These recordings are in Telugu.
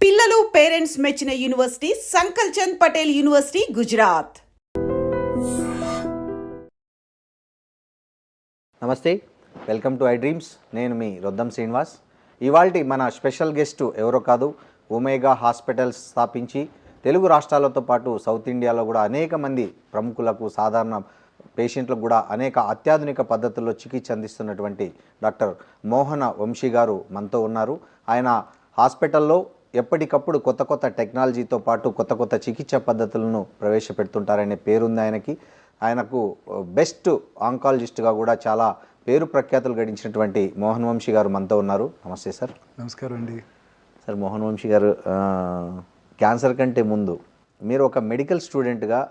పిల్లలు పేరెంట్స్ మెచ్చిన యూనివర్సిటీ సంకల్ చంద్ పటేల్ యూనివర్సిటీ గుజరాత్. నమస్తే, వెల్కమ్ టు ఐ డ్రీమ్స్. నేను మీ రొద్దం శ్రీనివాస్. ఇవాల్టి మన స్పెషల్ గెస్ట్ ఎవరో కాదు, ఒమేగా హాస్పిటల్స్ స్థాపించి తెలుగు రాష్ట్రాలతో పాటు సౌత్ ఇండియాలో కూడా అనేక మంది ప్రముఖులకు, సాధారణ పేషెంట్లకు కూడా అనేక అత్యాధునిక పద్ధతుల్లో చికిత్స అందిస్తున్నటువంటి డాక్టర్ మోహన వంశీ గారు మనతో ఉన్నారు. ఆయన హాస్పిటల్లో ఎప్పటికప్పుడు కొత్త కొత్త టెక్నాలజీతో పాటు కొత్త కొత్త చికిత్స పద్ధతులను ప్రవేశపెడుతుంటారనే పేరుంది ఆయనకి. ఆయనకు బెస్ట్ ఆంకాలజిస్ట్గా కూడా చాలా పేరు ప్రఖ్యాతులు గడించినటువంటి మోహన్ వంశీ గారు మనతో ఉన్నారు. నమస్తే సార్. నమస్కారం అండి. సార్, మోహన్ వంశీ గారు, క్యాన్సర్ కంటే ముందు మీరు ఒక మెడికల్ స్టూడెంట్గా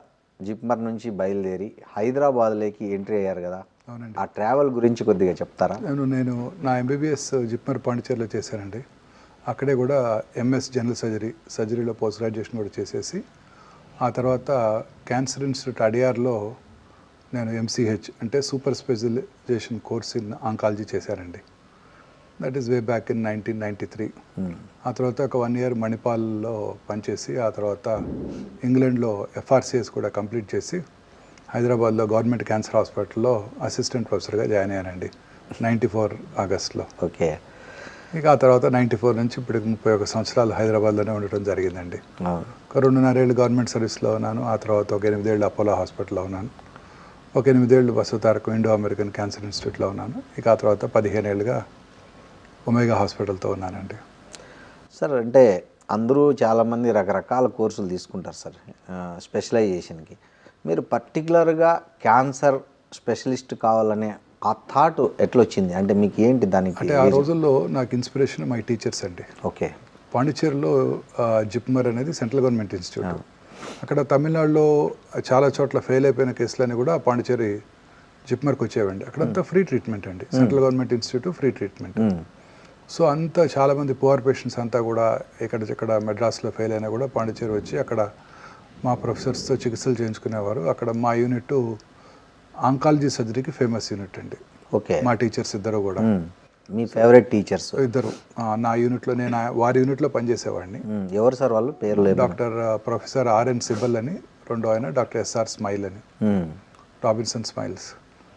జిప్మర్ నుంచి బయలుదేరి హైదరాబాద్లోకి ఎంట్రీ అయ్యారు కదా. అవునండి. ఆ ట్రావెల్ గురించి కొద్దిగా చెప్తారా? నేను నా ఎంబీబీఎస్ జిప్మర్ పాండిచేరిలో చేశానండి. అక్కడే కూడా ఎంఎస్ జనరల్ సర్జరీలో పోస్ట్ గ్రాడ్యుయేషన్ కూడా చేసేసి ఆ తర్వాత క్యాన్సర్ ఇన్స్టిట్యూట్ అడియార్లో నేను ఎంసీహెచ్ అంటే super specialization course in oncology చేశానండి. That is way back in 1993. ఆ తర్వాత ఒక 1 year మణిపాల్లో పనిచేసి ఆ తర్వాత ఇంగ్లాండ్లో ఎఫ్ఆర్సిఎస్ కూడా కంప్లీట్ చేసి హైదరాబాద్లో గవర్నమెంట్ క్యాన్సర్ హాస్పిటల్లో అసిస్టెంట్ ప్రొఫెసర్గా జాయిన్ అయ్యానండి 94 ఆగస్ట్లో. ఓకే. ఇక ఆ తర్వాత 94 నుంచి ఇప్పుడు 31 సంవత్సరాలు హైదరాబాద్లోనే ఉండటం జరిగిందండి. ఒక 2.5 ఏళ్ళు గవర్నమెంట్ సర్వీస్లో ఉన్నాను. ఆ తర్వాత ఒక 8 ఏళ్ళు అపోలో హాస్పిటల్లో ఉన్నాను. ఒక 8 ఏళ్ళు వసుతారకం ఇండో అమెరికన్ క్యాన్సర్ ఇన్స్టిట్యూట్లో ఉన్నాను. ఇక ఆ తర్వాత 15 ఏళ్ళుగా ఒమేగా హాస్పిటల్తో ఉన్నానండి. సార్, అంటే అందరూ చాలామంది రకరకాల కోర్సులు తీసుకుంటారు సార్ స్పెషలైజేషన్కి. మీరు పర్టికులర్గా క్యాన్సర్ స్పెషలిస్ట్ కావాలనే ఆ థాట్ ఎట్లా వచ్చింది? అంటే మీకు ఏంటి దానికి? అంటే ఆ రోజుల్లో నాకు ఇన్స్పిరేషన్ మై టీచర్స్ అండి. ఓకే. పాండిచేరిలో జిప్మర్ అనేది సెంట్రల్ గవర్నమెంట్ ఇన్స్టిట్యూట్. అక్కడ తమిళనాడులో చాలా చోట్ల ఫెయిల్ అయిపోయిన కేసులన్నీ కూడా పాండిచేరి జిప్మర్కి వచ్చేవండి. అక్కడంతా ఫ్రీ ట్రీట్మెంట్ అండి. Central government institute free treatment. So అంతా చాలామంది పువర్ పేషెంట్స్ అంతా కూడా ఇక్కడ మెడ్రాస్లో ఫెయిల్ అయినా కూడా పాండిచేరి వచ్చి అక్కడ మా ప్రొఫెసర్స్తో చికిత్సలు చేయించుకునేవారు. అక్కడ మా యూనిట్ ఆంకాలజీ సర్జరీకి ఫేమస్ యూనిట్ అండి. ఓకే. మా టీచర్స్ ఇద్దరు కూడా. మీ ఫేవరెట్ టీచర్స్ ఇద్దరు నా యూనిట్లో, నేను వారి యూనిట్లో పనిచేసేవాడిని. ఎవరు సార్ వాళ్ళు పేర్లు? డాక్టర్ ప్రొఫెసర్ ఆర్ఎన్ సిబల్ అని, రెండో ఆయన డాక్టర్ ఎస్ఆర్ స్మైల్ అని, రాబిన్సన్ స్మైల్స్.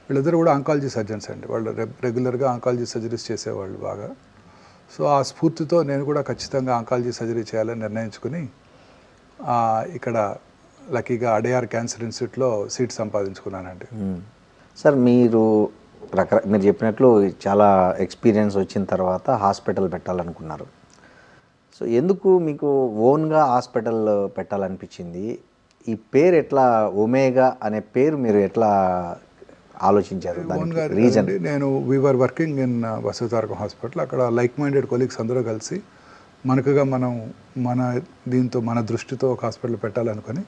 వీళ్ళిద్దరు కూడా ఆంకాలజీ సర్జన్స్ అండి. వాళ్ళు రెగ్యులర్గా ఆంకాలజీ సర్జరీస్ చేసేవాళ్ళు బాగా. సో ఆ స్ఫూర్తితో నేను కూడా ఖచ్చితంగా ఆంకాలజీ సర్జరీ చేయాలని నిర్ణయించుకుని ఇక్కడ లక్కీగా అడియార్ క్యాన్సర్ ఇన్స్టిట్యూట్లో సీట్ సంపాదించుకున్నానండి. సార్, మీరు చెప్పినట్లు చాలా ఎక్స్పీరియన్స్ వచ్చిన తర్వాత హాస్పిటల్ పెట్టాలనుకున్నారు. సో ఎందుకు మీకు ఓన్గా హాస్పిటల్ పెట్టాలనిపించింది? ఈ పేరు ఎట్లా, ఒమేగా అనే పేరు మీరు ఎట్లా ఆలోచించారు? రీజన్, నేను వీఆర్ వర్కింగ్ ఇన్ వసుతారకం హాస్పిటల్. అక్కడ లైక్ మైండెడ్ కొలీగ్స్ అందరూ కలిసి మనకుగా మన దృష్టితో ఒక హాస్పిటల్ పెట్టాలనుకొని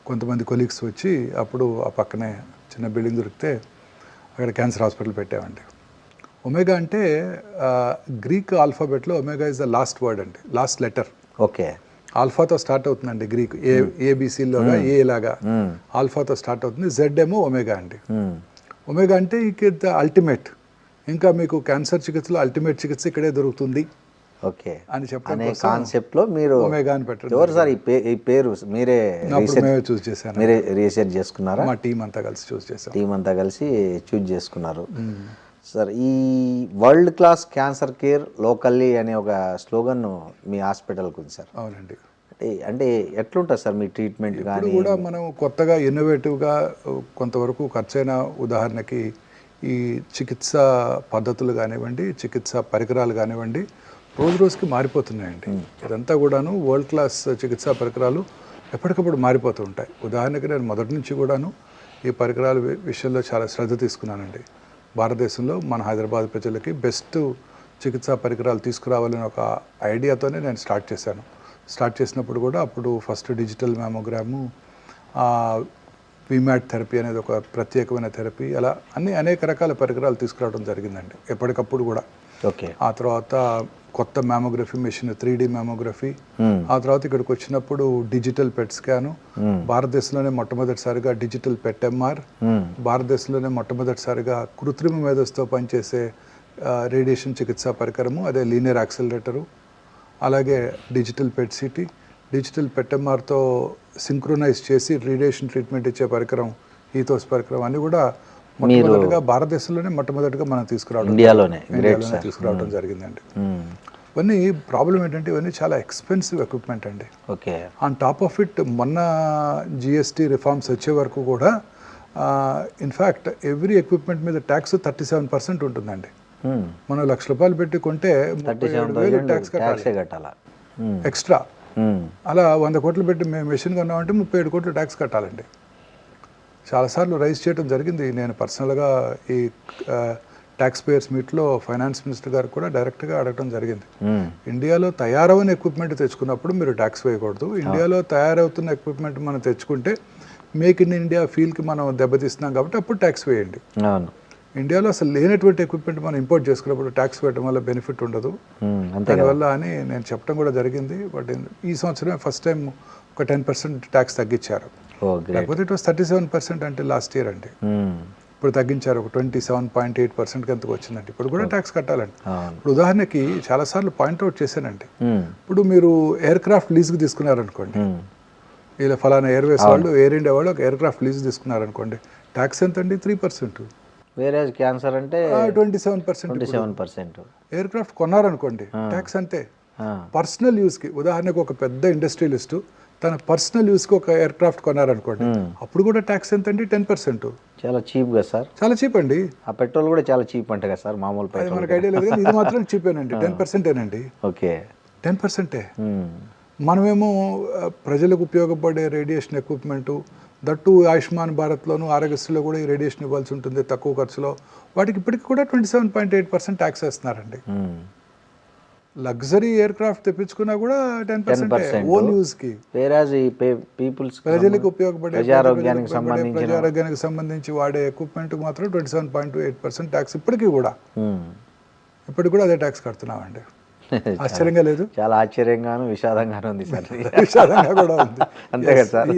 కొంతమంది కొలీగ్స్ వచ్చి అప్పుడు ఆ పక్కనే చిన్న బిల్డింగ్ దొరికితే అక్కడ క్యాన్సర్ హాస్పిటల్ పెట్టామండి. ఒమేగా అంటే గ్రీక్ ఆల్ఫాబెట్లో omega is the last word అండి, లాస్ట్ లెటర్. ఓకే. ఆల్ఫాతో స్టార్ట్ అవుతుందండి. గ్రీక్ ఏబిసిలోగా ఏ లాగా ఆల్ఫాతో స్టార్ట్ అవుతుంది. జెడ్ ఏమో ఒమేగా అండి. ఒమేగా అంటే ఇక అల్టిమేట్, ఇంకా మీకు క్యాన్సర్ చికిత్సలో అల్టిమేట్ చికిత్స ఇక్కడే దొరుకుతుంది ఓకే అని చెప్పే కాన్సెప్ట్ లో మీరు ఒమేగా అని పెట్టారు. ఎవరు సార్ ఈ పేరు? మేమే చూస్ చేశాను. మీరే రీసెర్చ్ చేసుకున్నారా? మా టీం అంతా కలిసి చూస్ చేసుకున్నారు. సార్, ఈ world class cancer care locally అనే ఒక స్లోగన్ మీ హాస్పిటల్కి ఉంది సార్. అవునండి. అంటే ఎట్లుంటుంది సార్ మీ ట్రీట్మెంట్? కానీ కూడా మనం కొత్తగా ఇన్నోవేటివ్గా కొంతవరకు ఖర్చైన, ఉదాహరణకి ఈ చికిత్స పద్ధతులు కానివ్వండి, చికిత్స పరికరాలు కానివ్వండి, రోజు రోజుకి మారిపోతున్నాయండి. ఇదంతా కూడాను వరల్డ్ క్లాస్ చికిత్సా పరికరాలు ఎప్పటికప్పుడు మారిపోతూ ఉంటాయి. ఉదాహరణకి నేను మొదటి నుంచి కూడాను ఈ పరికరాల విషయంలో చాలా శ్రద్ధ తీసుకున్నానండి. భారతదేశంలో మన హైదరాబాద్ ప్రజలకి బెస్ట్ చికిత్సా పరికరాలు తీసుకురావాలని ఒక ఐడియాతోనే నేను స్టార్ట్ చేసినప్పుడు కూడా అప్పుడు ఫస్ట్ డిజిటల్ మ్యామోగ్రాము, విమాట్ థెరపీ అనేది ఒక ప్రత్యేకమైన థెరపీ, అలా అనేక రకాల పరికరాలు తీసుకురావడం జరిగిందండి ఎప్పటికప్పుడు కూడా. ఓకే. ఆ తర్వాత కొత్త మ్యామోగ్రఫీ మెషిన్ 3D మ్యామోగ్రఫీ. ఆ తర్వాత ఇక్కడికి వచ్చినప్పుడు డిజిటల్ పెట్ స్కాను, భారతదేశంలోనే మొట్టమొదటిసారిగా డిజిటల్ పెట్ ఎంఆర్, భారతదేశంలోనే మొట్టమొదటిసారిగా కృత్రిమ మేధస్సుతో పనిచేసే రేడియేషన్ చికిత్సా పరికరము, అదే లీనియర్ యాక్సిలరేటరు. అలాగే డిజిటల్ పెట్ సిటీ, డిజిటల్ పెట్టెంఆర్తో సింక్రొనైజ్ చేసి రేడియేషన్ ట్రీట్మెంట్ ఇచ్చే పరికరం, ఈథోస్ పరికరం అన్నీ కూడా మొట్టమొదటిగా భారతదేశంలోనే మొట్టమొదటిగా మనం తీసుకురావడం, ఇండియాలోనే తీసుకురావడం జరిగిందండి. ఇవన్నీ ప్రాబ్లం ఏంటంటే ఇవన్నీ చాలా ఎక్స్పెన్సివ్ ఎక్విప్మెంట్ అండి. Okay. On top of it మొన్న జిఎస్టీ రిఫార్మ్స్ వచ్చే వరకు కూడా ఇన్ఫ్యాక్ట్ ఎవ్రీ ఎక్విప్మెంట్ మీద ట్యాక్స్ 37% ఉంటుందండి. మనం ₹1,00,000 పెట్టి కొంటే 37,000 ట్యాక్స్ కట్టాలి ఎక్స్ట్రా. అలా 100 కోట్లు పెట్టి మేము మెషిన్ కొన్నామంటే 37 కోట్లు ట్యాక్స్ కట్టాలండి. చాలాసార్లు రైజ్ చేయడం జరిగింది. నేను పర్సనల్గా ఈ ట్యాక్స్ పేయర్స్ మీట్లో ఫైనాన్స్ మినిస్టర్ గారు కూడా డైరెక్ట్గా అడగడం జరిగింది. ఇండియాలో తయారవని ఎక్విప్మెంట్ తెచ్చుకున్నప్పుడు మీరు ట్యాక్స్ వేయకూడదు. ఇండియాలో తయారవుతున్న ఎక్విప్మెంట్ మనం తెచ్చుకుంటే మేక్ ఇన్ ఇండియా ఫీల్కి మనం దెబ్బతీస్తున్నాం కాబట్టి అప్పుడు ట్యాక్స్ వేయండి. ఇండియాలో అసలు లేనటువంటి ఎక్విప్మెంట్ మనం ఇంపోర్ట్ చేసుకున్నప్పుడు ట్యాక్స్ వేయడం వల్ల బెనిఫిట్ ఉండదు దానివల్ల అని నేను చెప్పడం కూడా జరిగింది. బట్ ఈ సంవత్సరమే ఫస్ట్ టైం ఒక 10% ట్యాక్స్ తగ్గించారు. లేకపోతే ఇట్ వాస్ 37% అంటే లాస్ట్ ఇయర్ అండి. ఇప్పుడు తగ్గించారు, ఒక 27.8% ఎంతకు వచ్చిందండి. ఇప్పుడు కూడా ట్యాక్స్ కట్టాలండి. ఇప్పుడు ఉదాహరణకి చాలాసార్లు పాయింట్అవుట్ చేశానండి. ఇప్పుడు మీరు ఎయిర్ క్రాఫ్ట్ లీజ్కి తీసుకున్నారనుకోండి, ఇలా ఫలానా ఎయిర్వేస్ వాళ్ళు, ఎయిర్ ఇండియా వాళ్ళు ఒక ఎయిర్ క్రాఫ్ట్ లీజ్ తీసుకున్నారనుకోండి, ట్యాక్స్ ఎంత అండి? 3%. వేరే క్యాన్సర్ అంటే 27%. ఎయిర్ క్రాఫ్ట్ కొన్నారనుకోండి, ట్యాక్స్ అంతే. పర్సనల్ యూస్కి, ఉదాహరణకు ఒక పెద్ద ఇండస్ట్రియలిస్టు తన పర్సనల్ యూస్కి ఒక ఎయిర్ క్రాఫ్ట్ కొన్నారనుకోండి, అప్పుడు కూడా ట్యాక్స్ ఎంత అండి? 10%. చాలా చీప్గా సార్. చాలా చీప్ అండి. ఆ పెట్రోల్ కూడా చాలా చీప్ అంటే కదా సార్, మామూలు పెట్రోల్. మనకు ఐడియా లేదు కానీ ఇది మాత్రం చీపేనండి. 10%ఏనండి. ఓకే, 10%. మనమేమో ప్రజలకు ఉపయోగపడే రేడియేషన్ ఎక్విప్మెంటు, దట్టు ఆయుష్మాన్ భారత్లోను ఆరోగ్యశ్రీలో కూడా ఈ రేడియేషన్ ఇవ్వాల్సి ఉంటుంది తక్కువ ఖర్చులో. వాటికి ఇప్పటికి కూడా 27.8% ట్యాక్స్ వేస్తున్నారండి. లగ్జరీ ఎయిర్ క్రాఫ్ట్ తెప్పించుకున్నా కూడా 10% ఓన్ యూస్కి. ప్రజలకు ఉపయోగపడే ప్రజారోగ్యానికి సంబంధించి వాడే ఎక్విప్మెంట్ మాత్రం 27.8% ట్యాక్స్ ఇప్పటికీ కూడా అదే ట్యాక్స్ కడుతున్నామండి. ఆశ్చర్యంగా లేదు? చాలా ఆశ్చర్యంగాను విషాదంగాను ఉంది సార్. విషాదంగా కూడా ఉంది. అంతే కదా సార్?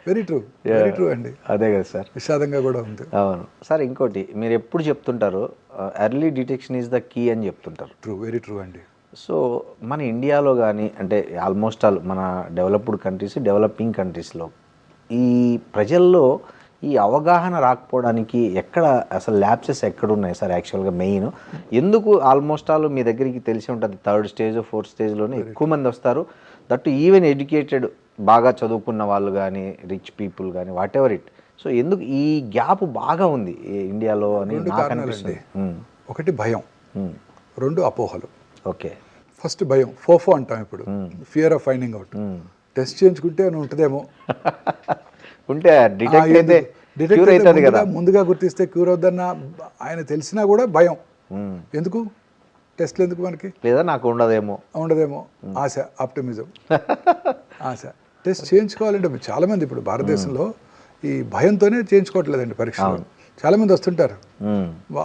వెరీ ట్రూ అండి. అదే కదా సార్, విషాదంగా కూడా ఉంది. అవును సార్. ఇంకోటి మీరు ఎప్పుడు చెప్తుంటారు, early detection is the key అని చెప్తుంటారు. వెరీ ట్రూ అండి. సో మన ఇండియాలో కానీ అంటే ఆల్మోస్ట్ ఆల్ మన డెవలప్డ్ కంట్రీస్, డెవలపింగ్ కంట్రీస్లో ఈ ప్రజల్లో ఈ అవగాహన రాకపోవడానికి ఎక్కడ అసలు ల్యాప్సెస్ ఎక్కడ ఉన్నాయి సార్? యాక్చువల్గా మెయిన్ ఎందుకు ఆల్మోస్ట్ ఆల్ మీ దగ్గరికి తెలిసి ఉంటుంది, 3rd స్టేజ్ 4th స్టేజ్లోనే ఎక్కువ మంది వస్తారు. దట్టు ఈవెన్ ఎడ్యుకేటెడ్, బాగా చదువుకున్న వాళ్ళు కానీ, రిచ్ పీపుల్ కానీ, వాట్ ఎవర్ ఇట్. సో ఎందుకు ఈ గ్యాప్ బాగా ఉంది ఇండియాలో అని నాకు అనిపిస్తుంది. ఒకటి భయం, 2 అపోహలు. ఓకే. ఫస్ట్ భయం, ఫోఫో అంటాం ఇప్పుడు, fear of finding out. Test చేయించుకుంటే అని ఉంటుందేమో, ఉంటే ముందుగా గుర్తిస్తే క్యూర్ అవుద్దన్న ఆయన తెలిసినా కూడా భయం. ఎందుకు టెస్ట్లు ఎందుకు మనకి? లేదా నాకు ఉండదేమో ఆశ, ఆప్టిమిజం, ఆశ. టెస్ట్ చేయించుకోవాలంటే చాలా మంది ఇప్పుడు భారతదేశంలో ఈ భయంతోనే చేయించుకోవట్లేదండి పరీక్షలు. చాలా మంది వస్తుంటారు,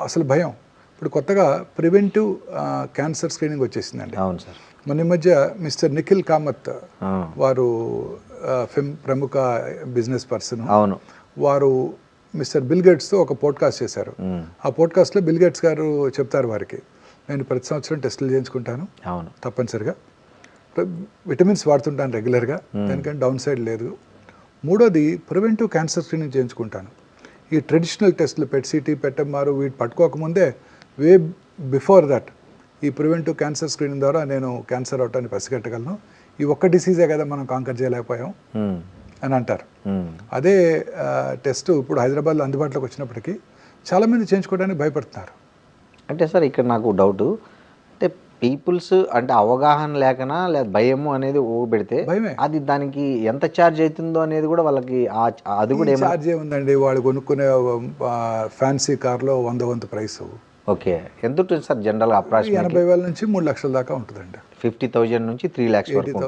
అసలు భయం. ఇప్పుడు కొత్తగా ప్రివెంటివ్ క్యాన్సర్ స్క్రీనింగ్ వచ్చేసిందండి. అవును సార్. మన మధ్య మిస్టర్ నిఖిల్ కామత్ వారు ప్రముఖ బిజినెస్ పర్సన్. అవును. వారు మిస్టర్ బిల్ గేట్స్తో ఒక పోడ్కాస్ట్ చేశారు. ఆ పోడ్కాస్ట్లో బిల్ గేట్స్ గారు చెప్తారు వారికి, నేను ప్రతి సంవత్సరం టెస్టులు చేయించుకుంటాను, అవును తప్పనిసరిగా విటమిన్స్ వాడుతుంటాను రెగ్యులర్గా, దానికంటే డౌన్ సైడ్ లేదు. 3వది ప్రివెంటివ్ క్యాన్సర్ స్క్రీనింగ్ చేయించుకుంటాను. ఈ ట్రెడిషనల్ టెస్టులు పెట్ సిటీ, పెట్టెంఆర్ వీటి పట్టుకోకముందే వే బిఫోర్ దట్ ఈ ప్రివెంటివ్ క్యాన్సర్ స్క్రీనింగ్ ద్వారా నేను క్యాన్సర్ అవటాన్ని పసిగట్టగలను. ఈ ఒక్క డిసీజే కదా మనం కాంకర్ చేయలేకపోయాం అని అంటారు. అదే టెస్ట్ ఇప్పుడు హైదరాబాద్లో అందుబాటులోకి వచ్చినప్పటికీ చాలామంది చేయించుకోవడానికి భయపడుతున్నారు. అంటే సార్ ఇక్కడ నాకు డౌట్, అంటే పీపుల్స్ అంటే అవగాహన లేకనా లేదా భయము అనేది పెడితే అది దానికి ఎంత ఛార్జ్ అవుతుందో అనేది కూడా వాళ్ళకి అది కూడా ఛార్జ్ ఏముందండి, వాళ్ళు కొనుక్కునే ఫ్యాన్సీ కార్లో 100 వంతు ప్రైస్. ఓకే. ఎంత ఉంటుంది సార్ జనరల్? అప్రాక్సిమేట్లీ 80,000 నుంచి 3 లక్షల దాకా ఉంటుందండి. 50,000 నుంచి 3 lakhs వరకు.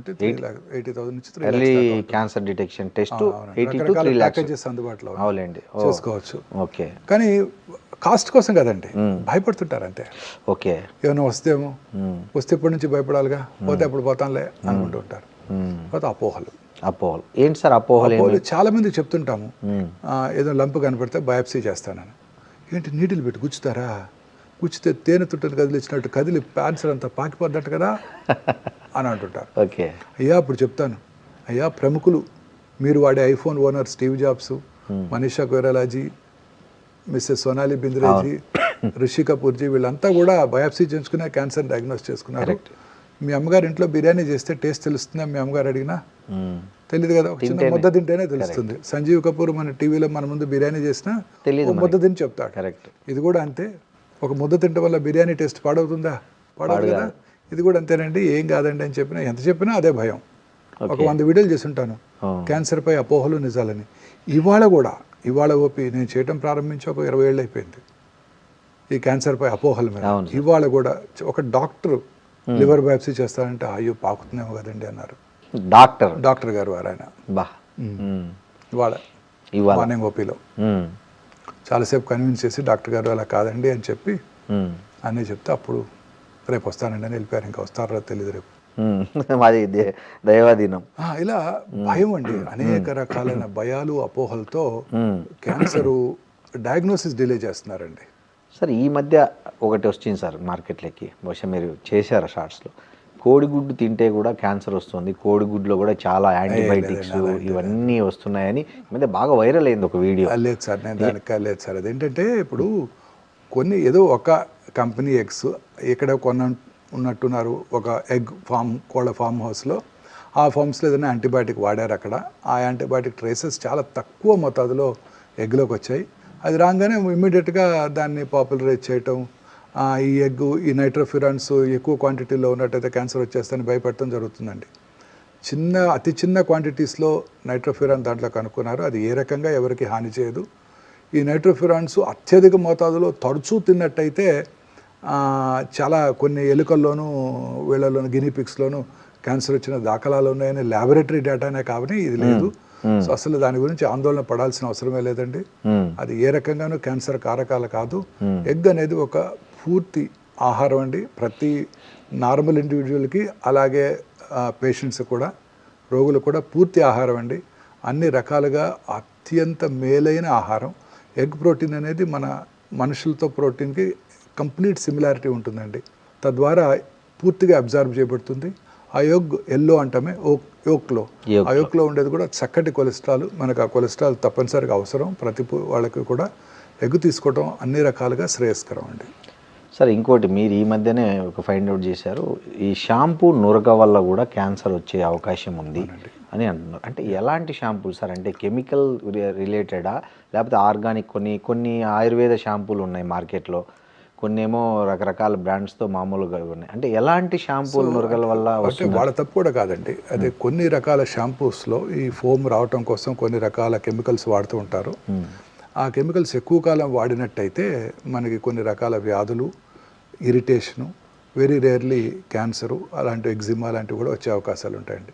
80,000 నుంచి 3 early cancer detection test 80 to 3 lakhs అందుబాటులో అవునండి, చేసుకోవచ్చు. ఓకే. కానీ కాస్ట్ కోసం కదండి, భయపడుతుంటారు అంతే. ఓకే. ఏమైనా వస్తే ఇప్పటి నుంచి భయపడాలిగా, పోతే అప్పుడు పోతానులే అనుకుంటూ ఉంటారు. అపోహలు ఏంటి సార్? అపోహలు చాలా మంది చెప్తుంటాము, ఏదో లంపు కనపడితే బయాప్సీ చేస్తానని. ఏంటి నీటిలు పెట్టి గుచ్చుతారా? గుచ్చితే తేనె తుట్టని కదిలిచ్చినట్టు కదిలి క్యాన్సర్ అంతా పాకిపోద్దట కదా అని అంటుంటారు. ఓకే. అయ్యా ఇప్పుడు చెప్తాను, అయ్యా ప్రముఖులు మీరు వాడే iPhone owner Steve Jobs, Manisha కొయిరాలాజీ, మిస్సెస్ సోనాలి బింద్రేజీ, రిషి కపూర్జీ, వీళ్ళంతా కూడా బయాప్సీ చేయించుకునే క్యాన్సర్ డయాగ్నోస్ చేసుకున్నారు. మీ అమ్మగారు ఇంట్లో బిర్యానీ చేస్తే టేస్ట్ తెలుస్తుందా? మీ అమ్మగారు అడిగినా తెలియదు కదా, ఒక చిన్న ముద్ద తింటేనే తెలుస్తుంది. సంజీవ్ కపూర్ మన టీవీలో మన ముందు బిర్యానీ చేసినా ముద్ద తిని చెప్తాడు. కరెక్ట్. ఇది కూడా అంతే, ఒక ముద్ద తినడం వల్ల బిర్యానీ టేస్ట్ పాడవుతుందా? పాడదు కదా. ఇది కూడా అంతేనండి, ఏం కాదండి అని చెప్పినా ఎంత చెప్పినా అదే భయం. ఒక 100 వీడియోలు చేస్తుంటాను క్యాన్సర్పై అపోహలు నిజాలని. ఇవాళ ఓపి నేను చేయటం ప్రారంభించి ఒక 20 ఏళ్ళు అయిపోయింది ఈ క్యాన్సర్పై అపోహల మీద. ఇవాళ కూడా ఒక డాక్టర్ లివర్ బయాప్సీ చేస్తారంటే అయ్యో పాకుతున్నామో కదండి అన్నారు డాక్టర్ గారు ఆయన. ఇవాళ మార్నింగ్ ఓపీలో చాలాసేపు కన్విన్స్ చేసి డాక్టర్ గారు అలా కాదండి అని చెప్పి అన్నీ చెప్తే అప్పుడు రేపు వస్తానండి అని వెళ్ళిపోయారు. ఇంకా వస్తారో తెలియదు రేపు. మాది దైవాధీనం. ఇలా భయం అండి, అనేక రకాలైన భయాలు అపోహలతో క్యాన్సర్ డయాగ్నోసిస్ డిలే చేస్తున్నారండి. సార్ ఈ మధ్య ఒకటి వచ్చింది సార్ మార్కెట్లోకి, బహుశా మీరు చేశారు షార్ట్స్లో, కోడిగుడ్డు తింటే కూడా క్యాన్సర్ వస్తుంది, కోడిగుడ్లో కూడా చాలా యాంటీబయాటిక్స్ ఇవన్నీ వస్తున్నాయని ఈ మధ్య బాగా వైరల్ అయింది ఒక వీడియో. లేదు సార్, నేను దానికి లేదు సార్. అదేంటంటే ఇప్పుడు కొన్ని ఏదో ఒక కంపెనీ ఎగ్స్ ఇక్కడ ఉన్నట్టున్నారు, ఒక ఎగ్ ఫామ్ కోళ్ళ ఫామ్ హౌస్లో. ఆ ఫామ్స్లో ఏదైనా యాంటీబయాటిక్ వాడారు అక్కడ. ఆ యాంటీబయాటిక్ ట్రేసెస్ చాలా తక్కువ మోతాదులో ఎగ్లోకి వచ్చాయి. అది రాగానే ఇమ్మీడియట్గా దాన్ని పాపులరైజ్ చేయటం, ఈ ఎగ్ ఈ నైట్రోఫ్యూరాన్స్ ఎక్కువ క్వాంటిటీలో ఉన్నట్టయితే క్యాన్సర్ వచ్చేస్తని భయపెట్టడం జరుగుతుందండి. అతి చిన్న క్వాంటిటీస్లో నైట్రోఫ్యూరాన్ దాంట్లో కనుక్కున్నారు. అది ఏ రకంగా ఎవరికి హాని చేయదు. ఈ నైట్రోఫ్యూరాన్స్ అత్యధిక మోతాదులో తరచూ తిన్నట్టయితే చాలా కొన్ని ఎలుకల్లోనూ వీళ్ళలోనూ గినీపిక్స్లోనూ క్యాన్సర్ వచ్చిన దాఖలాలు ఉన్నాయని ల్యాబొరేటరీ డేటానే కాబట్టి ఇది లేదు. సో అసలు దాని గురించి ఆందోళన పడాల్సిన అవసరమే లేదండి. అది ఏ రకంగానూ క్యాన్సర్ కారకాలు కాదు. ఎగ్ అనేది ఒక పూర్తి ఆహారం అండి, ప్రతి నార్మల్ ఇండివిజువల్కి అలాగే పేషెంట్స్ కూడా, రోగులు కూడా పూర్తి ఆహారం అండి. అన్ని రకాలుగా అత్యంత మేలైన ఆహారం. ఎగ్ ప్రోటీన్ అనేది మన మనుషులతో ప్రోటీన్కి కంప్లీట్ సిమిలారిటీ ఉంటుందండి. తద్వారా పూర్తిగా అబ్జార్బ్ చేయబడుతుంది. ఆ ఎల్లో అంటామే యోక్లో, ఆ యోక్లో ఉండేది కూడా చక్కటి కొలెస్ట్రాల్. మనకు ఆ కొలెస్ట్రాల్ తప్పనిసరిగా అవసరం. ప్రతి వాళ్ళకి కూడా ఎగ్ తీసుకోవడం అన్ని రకాలుగా శ్రేయస్కరం అండి. సార్ ఇంకోటి, మీరు ఈ మధ్యనే ఒక ఫైండ్ అవుట్ చేశారు, ఈ షాంపూ నురగ వల్ల కూడా క్యాన్సర్ వచ్చే అవకాశం ఉంది అని అంటున్నారు. అంటే ఎలాంటి షాంపూలు సార్? అంటే కెమికల్ రిలేటెడా లేకపోతే ఆర్గానిక్? కొన్ని ఆయుర్వేద షాంపూలు ఉన్నాయి మార్కెట్లో, కొన్ని ఏమో రకరకాల బ్రాండ్స్తో మామూలుగా ఉన్నాయి. అంటే ఎలాంటి షాంపూలు నురగల వల్ల వస్తుంది? వాళ్ళ తప్పు కూడా కాదండి. అదే కొన్ని రకాల షాంపూస్లో ఈ ఫోమ్ రావటం కోసం కొన్ని రకాల కెమికల్స్ వాడుతూ ఉంటారు. ఆ కెమికల్స్ ఎక్కువ కాలం వాడినట్టయితే మనకి కొన్ని రకాల వ్యాధులు, ఇరిటేషను, వెరీ రేర్లీ క్యాన్సరు, అలాంటి ఎగ్జిమా అలాంటివి కూడా వచ్చే అవకాశాలు ఉంటాయండి.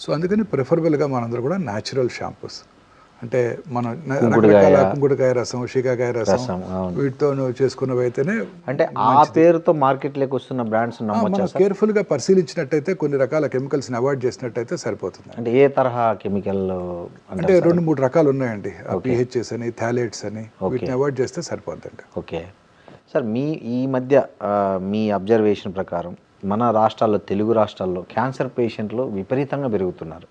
సో అందుకని ప్రిఫరబుల్గా మనందరూ కూడా న్యాచురల్ షాంపూస్, అంటే మనం రకరకాల కుంకుడుకాయ రసం, షికాకాయ రసం వీటితో చేసుకున్నవి అయితేనే. అంటే ఆ పేరుతో మార్కెట్లోకి వస్తున్న బ్రాండ్స్ మనం కేర్ఫుల్గా పరిశీలించినట్టయితే కొన్ని రకాల కెమికల్స్ని అవాయిడ్ చేసినట్టయితే సరిపోతుంది. అంటే ఏ తరహా కెమికల్? అంటే 2-3 రకాలు ఉన్నాయండి. పిహెచ్ఎస్ అని, థాలేట్స్ అని, వీటిని అవాయిడ్ చేస్తే సరిపోతుందండి. ఓకే సార్, ఈ మధ్య మీ అబ్జర్వేషన్ ప్రకారం మన రాష్ట్రాల్లో, తెలుగు రాష్ట్రాల్లో క్యాన్సర్ పేషెంట్లు విపరీతంగా పెరుగుతున్నారు.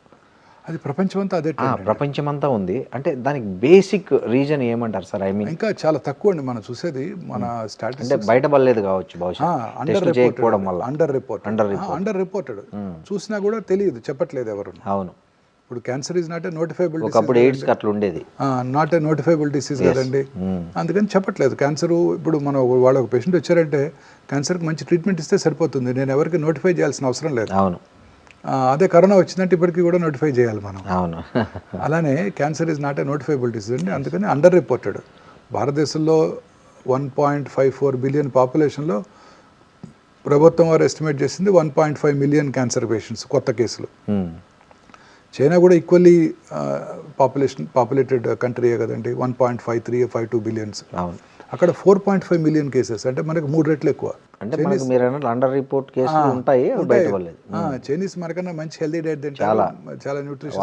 అది ప్రపంచమంతా అదే, ప్రపంచమంతా ఉంది. అంటే దానికి బేసిక్ రీజన్ ఏమంటారు సార్? ఇంకా చాలా తక్కువ అండి మనం చూసేది. మన స్టాటిస్టిక్స్ అంటే బయటపడలేదు కావచ్చు, బహుశా చేయకపోవడం వల్ల. అండర్ రిపోర్టెడ్ చూసినా కూడా తెలియదు, చెప్పట్లేదు ఎవరు. అవును. ఇప్పుడు cancer is not a notifiable disease. ఒకప్పుడు ఎయిడ్స్ అట్లా ఉండేది, నాట్ ఏ నోటిఫైబుల్ డిసీజ్ కదండి. అందుకని చెప్పట్లేదు. క్యాన్సర్ ఇప్పుడు మనం వాళ్ళ ఒక పేషెంట్ వచ్చారంటే క్యాన్సర్కి మంచి ట్రీట్మెంట్ ఇస్తే సరిపోతుంది. నేను ఎవరికి నోటిఫై చేయాల్సిన అవసరం లేదు. అవును. అదే కరోనా వచ్చిందంటే ఇప్పటికీ కూడా నోటిఫై చేయాలి మనం. అవును. అలానే cancer is not a notifiable disease అండి. అందుకని అండర్ రిపోర్టెడ్. భారతదేశంలో 1.54 బిలియన్ పాపులేషన్లో ప్రభుత్వం వారు ఎస్టిమేట్ చేసింది 1.5 మిలియన్ క్యాన్సర్ పేషెంట్స్ కొత్త కేసులు. చైనా కూడా ఈక్వల్లీ పాపులేటెడ్ కంట్రీయే కదండి, 1.53-52 బిలియన్స్. అక్కడ 4.5 మిలియన్ కేసెస్, అంటే మనకి 3 రెట్లు ఎక్కువ. అంటే మీరు అండర్ రిపోర్ట్ కేసులు ఉంటాయి, చైనీస్ మనకన్నా మంచి హెల్దీ డైట్ తింటారు, చాలా న్యూట్రిషన్,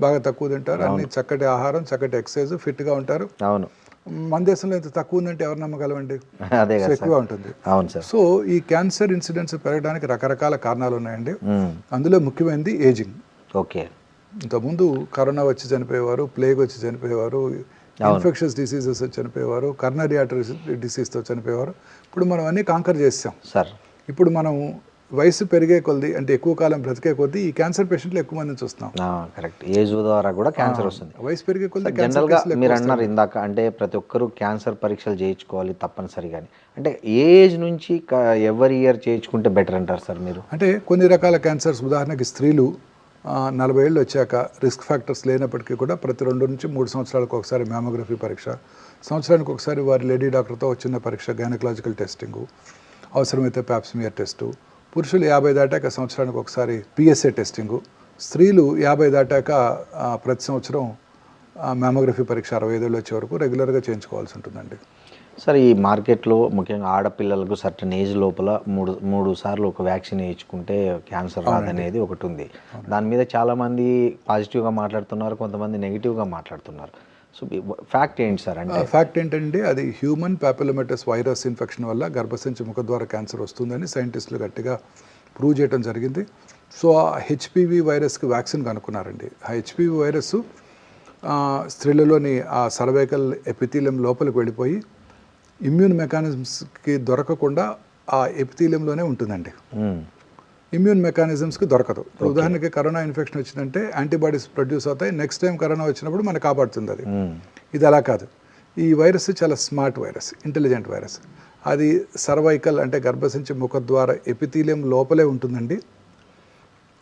బాగా తక్కువ తింటారు, అన్ని చక్కటి ఆహారం, చక్కటి ఎక్సర్సైజ్, ఫిట్ గా ఉంటారు. అవును. మన దేశంలో ఇంత తక్కువ ఉందంటే ఎవరు నమ్మగలమండి? అదే సో కదా ఎక్కువ ఉంటుంది. అవును సార్. సో ఈ క్యాన్సర్ ఇన్సిడెంట్స్ పెరగడానికి రకరకాల కారణాలు ఉన్నాయండి. అందులో ముఖ్యమైనది ఏజింగ్. ఓకే. ఇంతకుముందు కరోనా వచ్చి చనిపోయేవారు, ప్లేగ్ వచ్చి చనిపోయేవారు, ఇన్ఫెక్షన్స్ డిసీజెస్ వచ్చి చనిపోయేవారు, కర్నరీ ఆర్టరీ డిసీజ్తో చనిపోయేవారు. ఇప్పుడు మనం అన్నీ కాంకర్ చేసాం సార్. ఇప్పుడు మనం వయసు పెరిగే కొద్ది, అంటే ఎక్కువ కాలం బ్రతికే కొద్దీ ఈ క్యాన్సర్ పేషెంట్లు ఎక్కువ మందిని చూస్తున్నాం. కరెక్ట్. ఏజ్ ద్వారా కూడా క్యాన్సర్ వస్తుంది. వయసు పెరిగే కొద్ది జనరల్గా మీరు అన్నారు ఇందాక, అంటే ప్రతి ఒక్కరూ క్యాన్సర్ పరీక్షలు చేయించుకోవాలి తప్పనిసరిగా. అంటే ఏ ఏజ్ నుంచి ఎవరి ఇయర్ చేయించుకుంటే బెటర్ అంటారు సార్ మీరు? అంటే కొన్ని రకాల క్యాన్సర్స్, ఉదాహరణకి స్త్రీలు 40 ఏళ్ళు వచ్చాక రిస్క్ ఫ్యాక్టర్స్ లేనప్పటికీ కూడా ప్రతి 2 నుంచి 3 సంవత్సరాలకు ఒకసారి మ్యామోగ్రఫీ పరీక్ష, సంవత్సరానికి ఒకసారి వారి లేడీ డాక్టర్తో చిన్న పరీక్ష, గైనకలాజికల్ టెస్టింగు, అవసరమైతే ప్యాప్స్మియర్ టెస్టు. పురుషులు 50 దాటాక సంవత్సరానికి ఒకసారి పిఎస్ఏ టెస్టింగు. స్త్రీలు 50 దాటాక ప్రతి సంవత్సరం మ్యామోగ్రఫీ పరీక్ష 65 ఏళ్ళు వచ్చే వరకు రెగ్యులర్గా చేయించుకోవాల్సి ఉంటుందండి. సార్, ఈ మార్కెట్లో ముఖ్యంగా ఆడపిల్లలకు సర్టన్ ఏజ్ లోపల మూడు సార్లు ఒక వ్యాక్సిన్ వేయించుకుంటే క్యాన్సర్ రాదనేది ఒకటి ఉంది. దాని మీద చాలామంది పాజిటివ్గా మాట్లాడుతున్నారు, కొంతమంది నెగిటివ్గా మాట్లాడుతున్నారు. సో ఫ్యాక్ట్ ఏంటి సార్? అంటే ఫ్యాక్ట్ ఏంటంటే అది హ్యూమన్ ప్యాపిలోమేటస్ వైరస్ ఇన్ఫెక్షన్ వల్ల గర్భసంచి ముఖద్వార క్యాన్సర్ వస్తుందని సైంటిస్టులు గట్టిగా ప్రూవ్ చేయడం జరిగింది. సో ఆ హెచ్పివి వైరస్కి వ్యాక్సిన్ కనుక్కున్నారండి. ఆ హెచ్పివి వైరస్ స్త్రీలలోని ఆ సర్వైకల్ ఎపిథీలియం లోపలికి వెళ్ళిపోయి ఇమ్యూన్ మెకానిజమ్స్కి దొరకకుండా ఆ ఎపిథీలియంలోనే ఉంటుందండి. ఇమ్యూన్ మెకానిజమ్స్కి దొరకదు. ఉదాహరణకి కరోనా ఇన్ఫెక్షన్ వచ్చిందంటే యాంటీబాడీస్ ప్రొడ్యూస్ అవుతాయి, నెక్స్ట్ టైం కరోనా వచ్చినప్పుడు మనకు కాపాడుతుంది అది. ఇది అలా కాదు. ఈ వైరస్ చాలా స్మార్ట్ వైరస్, ఇంటెలిజెంట్ వైరస్. అది సర్వైకల్ అంటే గర్భసంచి ముఖద్వార ఎపిథీలియం లోపలే ఉంటుందండి.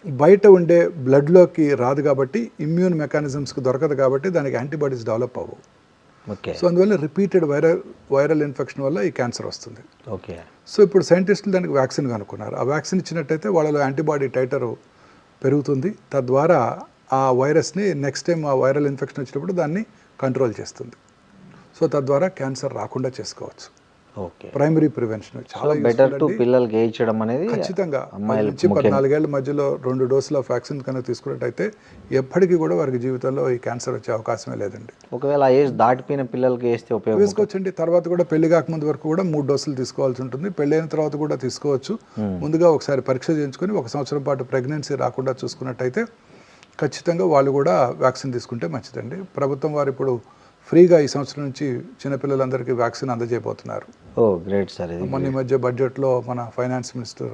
బయట ఉండే బ్లడ్లోకి రాదు కాబట్టి, ఇమ్యూన్ మెకానిజమ్స్కి దొరకదు కాబట్టి దానికి యాంటీబాడీస్ డెవలప్ అవ్వవు. సో అందువల్ల రిపీటెడ్ వైరల్ ఇన్ఫెక్షన్ వల్ల ఈ క్యాన్సర్ వస్తుంది. ఓకే. సో ఇప్పుడు సైంటిస్టులు దానికి వ్యాక్సిన్ కనుక్కున్నారు. ఆ వ్యాక్సిన్ ఇచ్చినట్టయితే వాళ్ళలో యాంటీబాడీ టైటర్ పెరుగుతుంది. తద్వారా ఆ వైరస్ని నెక్స్ట్ టైం ఆ వైరల్ ఇన్ఫెక్షన్ వచ్చినప్పుడు దాన్ని కంట్రోల్ చేస్తుంది. సో తద్వారా క్యాన్సర్ రాకుండా చేసుకోవచ్చు. ఓకే. ప్రైమరీ ప్రివెన్షన్ చాలా బెటర్ టు పిల్లలకి వేయించడం అనేది ఖచ్చితంగా. 14 ఏళ్ళ మధ్యలో 2 డోసుల వ్యాక్సిన్ కనుక తీసుకున్నట్టయితే ఎప్పటికీ కూడా వారికి జీవితంలో ఈ క్యాన్సర్ వచ్చే అవకాశమే లేదండి. ఒకవేళ ఏజ్ దాటిపోయిన పిల్లలకి వేస్తే ఉపయోగం వేసుకోవచ్చండి. తర్వాత కూడా పెళ్లి కాకముందు వరకు కూడా 3 డోసులు తీసుకోవాల్సి ఉంటుంది. పెళ్ళైన తర్వాత కూడా తీసుకోవచ్చు. ముందుగా ఒకసారి పరీక్ష చేయించుకొని 1 సంవత్సరం పాటు ప్రెగ్నెన్సీ రాకుండా చూసుకున్నట్టయితే ఖచ్చితంగా వాళ్ళు కూడా వ్యాక్సిన్ తీసుకుంటే మంచిదండి. ప్రభుత్వం వారు ఇప్పుడు ఫ్రీగా ఈ సంవత్సరం నుంచి చిన్నపిల్లలందరికీ వ్యాక్సిన్ అందజేయబోతున్నారు. ఓ గ్రేట్ సార్. మొన్న ఈ మధ్య బడ్జెట్లో మన finance minister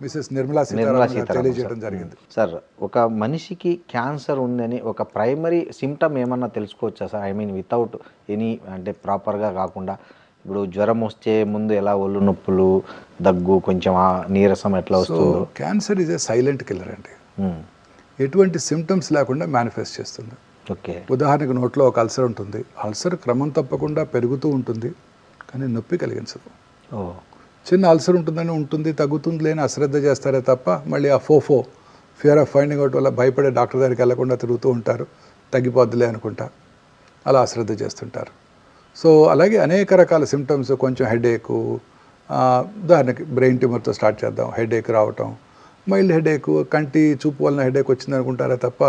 Mrs Nirmala Sitharaman తెలియజేయడం జరిగింది. సార్, ఒక మనిషికి క్యాన్సర్ ఉందని ఒక ప్రైమరీ సిమ్టమ్ ఏమన్నా తెలుసుకోవచ్చా sir? I mean without any, అంటే ప్రాపర్గా కాకుండా, ఇప్పుడు జ్వరం వస్తే ముందు ఎలా ఒళ్ళు నొప్పులు, దగ్గు, కొంచెం నీరసం ఎట్లా వస్తుందో. Cancer is a silent killer అండి. ఎటువంటి సిమ్టమ్స్ లేకుండా మేనిఫెస్ట్ చేస్తుంది. ఓకే. ఉదాహరణకు నోట్లో ఒక అల్సర్ ఉంటుంది. అల్సర్ క్రమం తప్పకుండా పెరుగుతూ ఉంటుంది, కానీ నొప్పి కలిగించదు. చిన్న అల్సర్ ఉంటుంది, తగ్గుతుంది లేని అశ్రద్ధ చేస్తారే తప్ప మళ్ళీ ఆ ఫియర్ ఆఫ్ ఫైండింగ్ అవుట్ వల్ల భయపడే డాక్టర్ దగ్గరికి వెళ్లకుండా తిరుగుతూ ఉంటారు. తగ్గిపోద్దులే అనుకుంటా అలా అశ్రద్ధ చేస్తుంటారు. సో అలాగే అనేక రకాల సిమ్టమ్స్, కొంచెం హెడేకు, ఉదాహరణకి బ్రెయిన్ ట్యూమర్తో స్టార్ట్ చేద్దాం. హెడేక్ రావటం, మైల్డ్ హెడేక్, కంటి చూపు వలన హెడేక్ వచ్చింది అనుకుంటారే తప్ప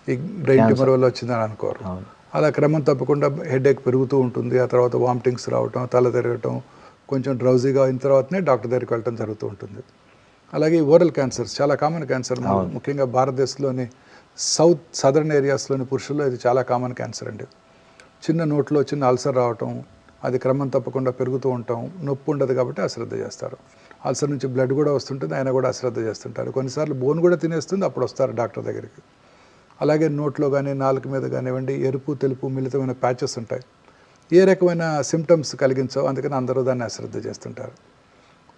ఈ బ్రెయిన్ ట్యూమర్ వల్ల వచ్చిందని అనుకోరు. అలా క్రమం తప్పకుండా హెడేక్ పెరుగుతూ ఉంటుంది. ఆ తర్వాత వామిటింగ్స్ రావటం, తల తిరగటం, కొంచెం డ్రౌజీగా అయిన తర్వాతనే డాక్టర్ దగ్గరికి వెళ్ళటం జరుగుతూ ఉంటుంది. అలాగే ఓరల్ క్యాన్సర్స్ చాలా కామన్ క్యాన్సర్. ముఖ్యంగా భారతదేశంలోని సదర్న్ ఏరియాస్లోని పురుషుల్లో ఇది చాలా కామన్ క్యాన్సర్ అండి. చిన్న నోట్లో చిన్న అల్సర్ రావటం, అది క్రమం తప్పకుండా పెరుగుతూ ఉంటాం, నొప్పి ఉండదు కాబట్టి అశ్రద్ధ చేస్తారు. అల్సర్ నుంచి బ్లడ్ కూడా వస్తుంటుంది, ఆయన కూడా అశ్రద్ధ చేస్తుంటారు. కొన్నిసార్లు బోన్ కూడా తినేస్తుంది, అప్పుడు వస్తారు డాక్టర్ దగ్గరికి. అలాగే నోట్లో కానీ నాలుక మీద కానివ్వండి ఎరుపు తెలుపు మిళితమైన ప్యాచెస్ ఉంటాయి. ఏ రకమైన సిమ్టమ్స్ కలిగించవు, అందుకని అందరూ దాన్ని అశ్రద్ధ చేస్తుంటారు.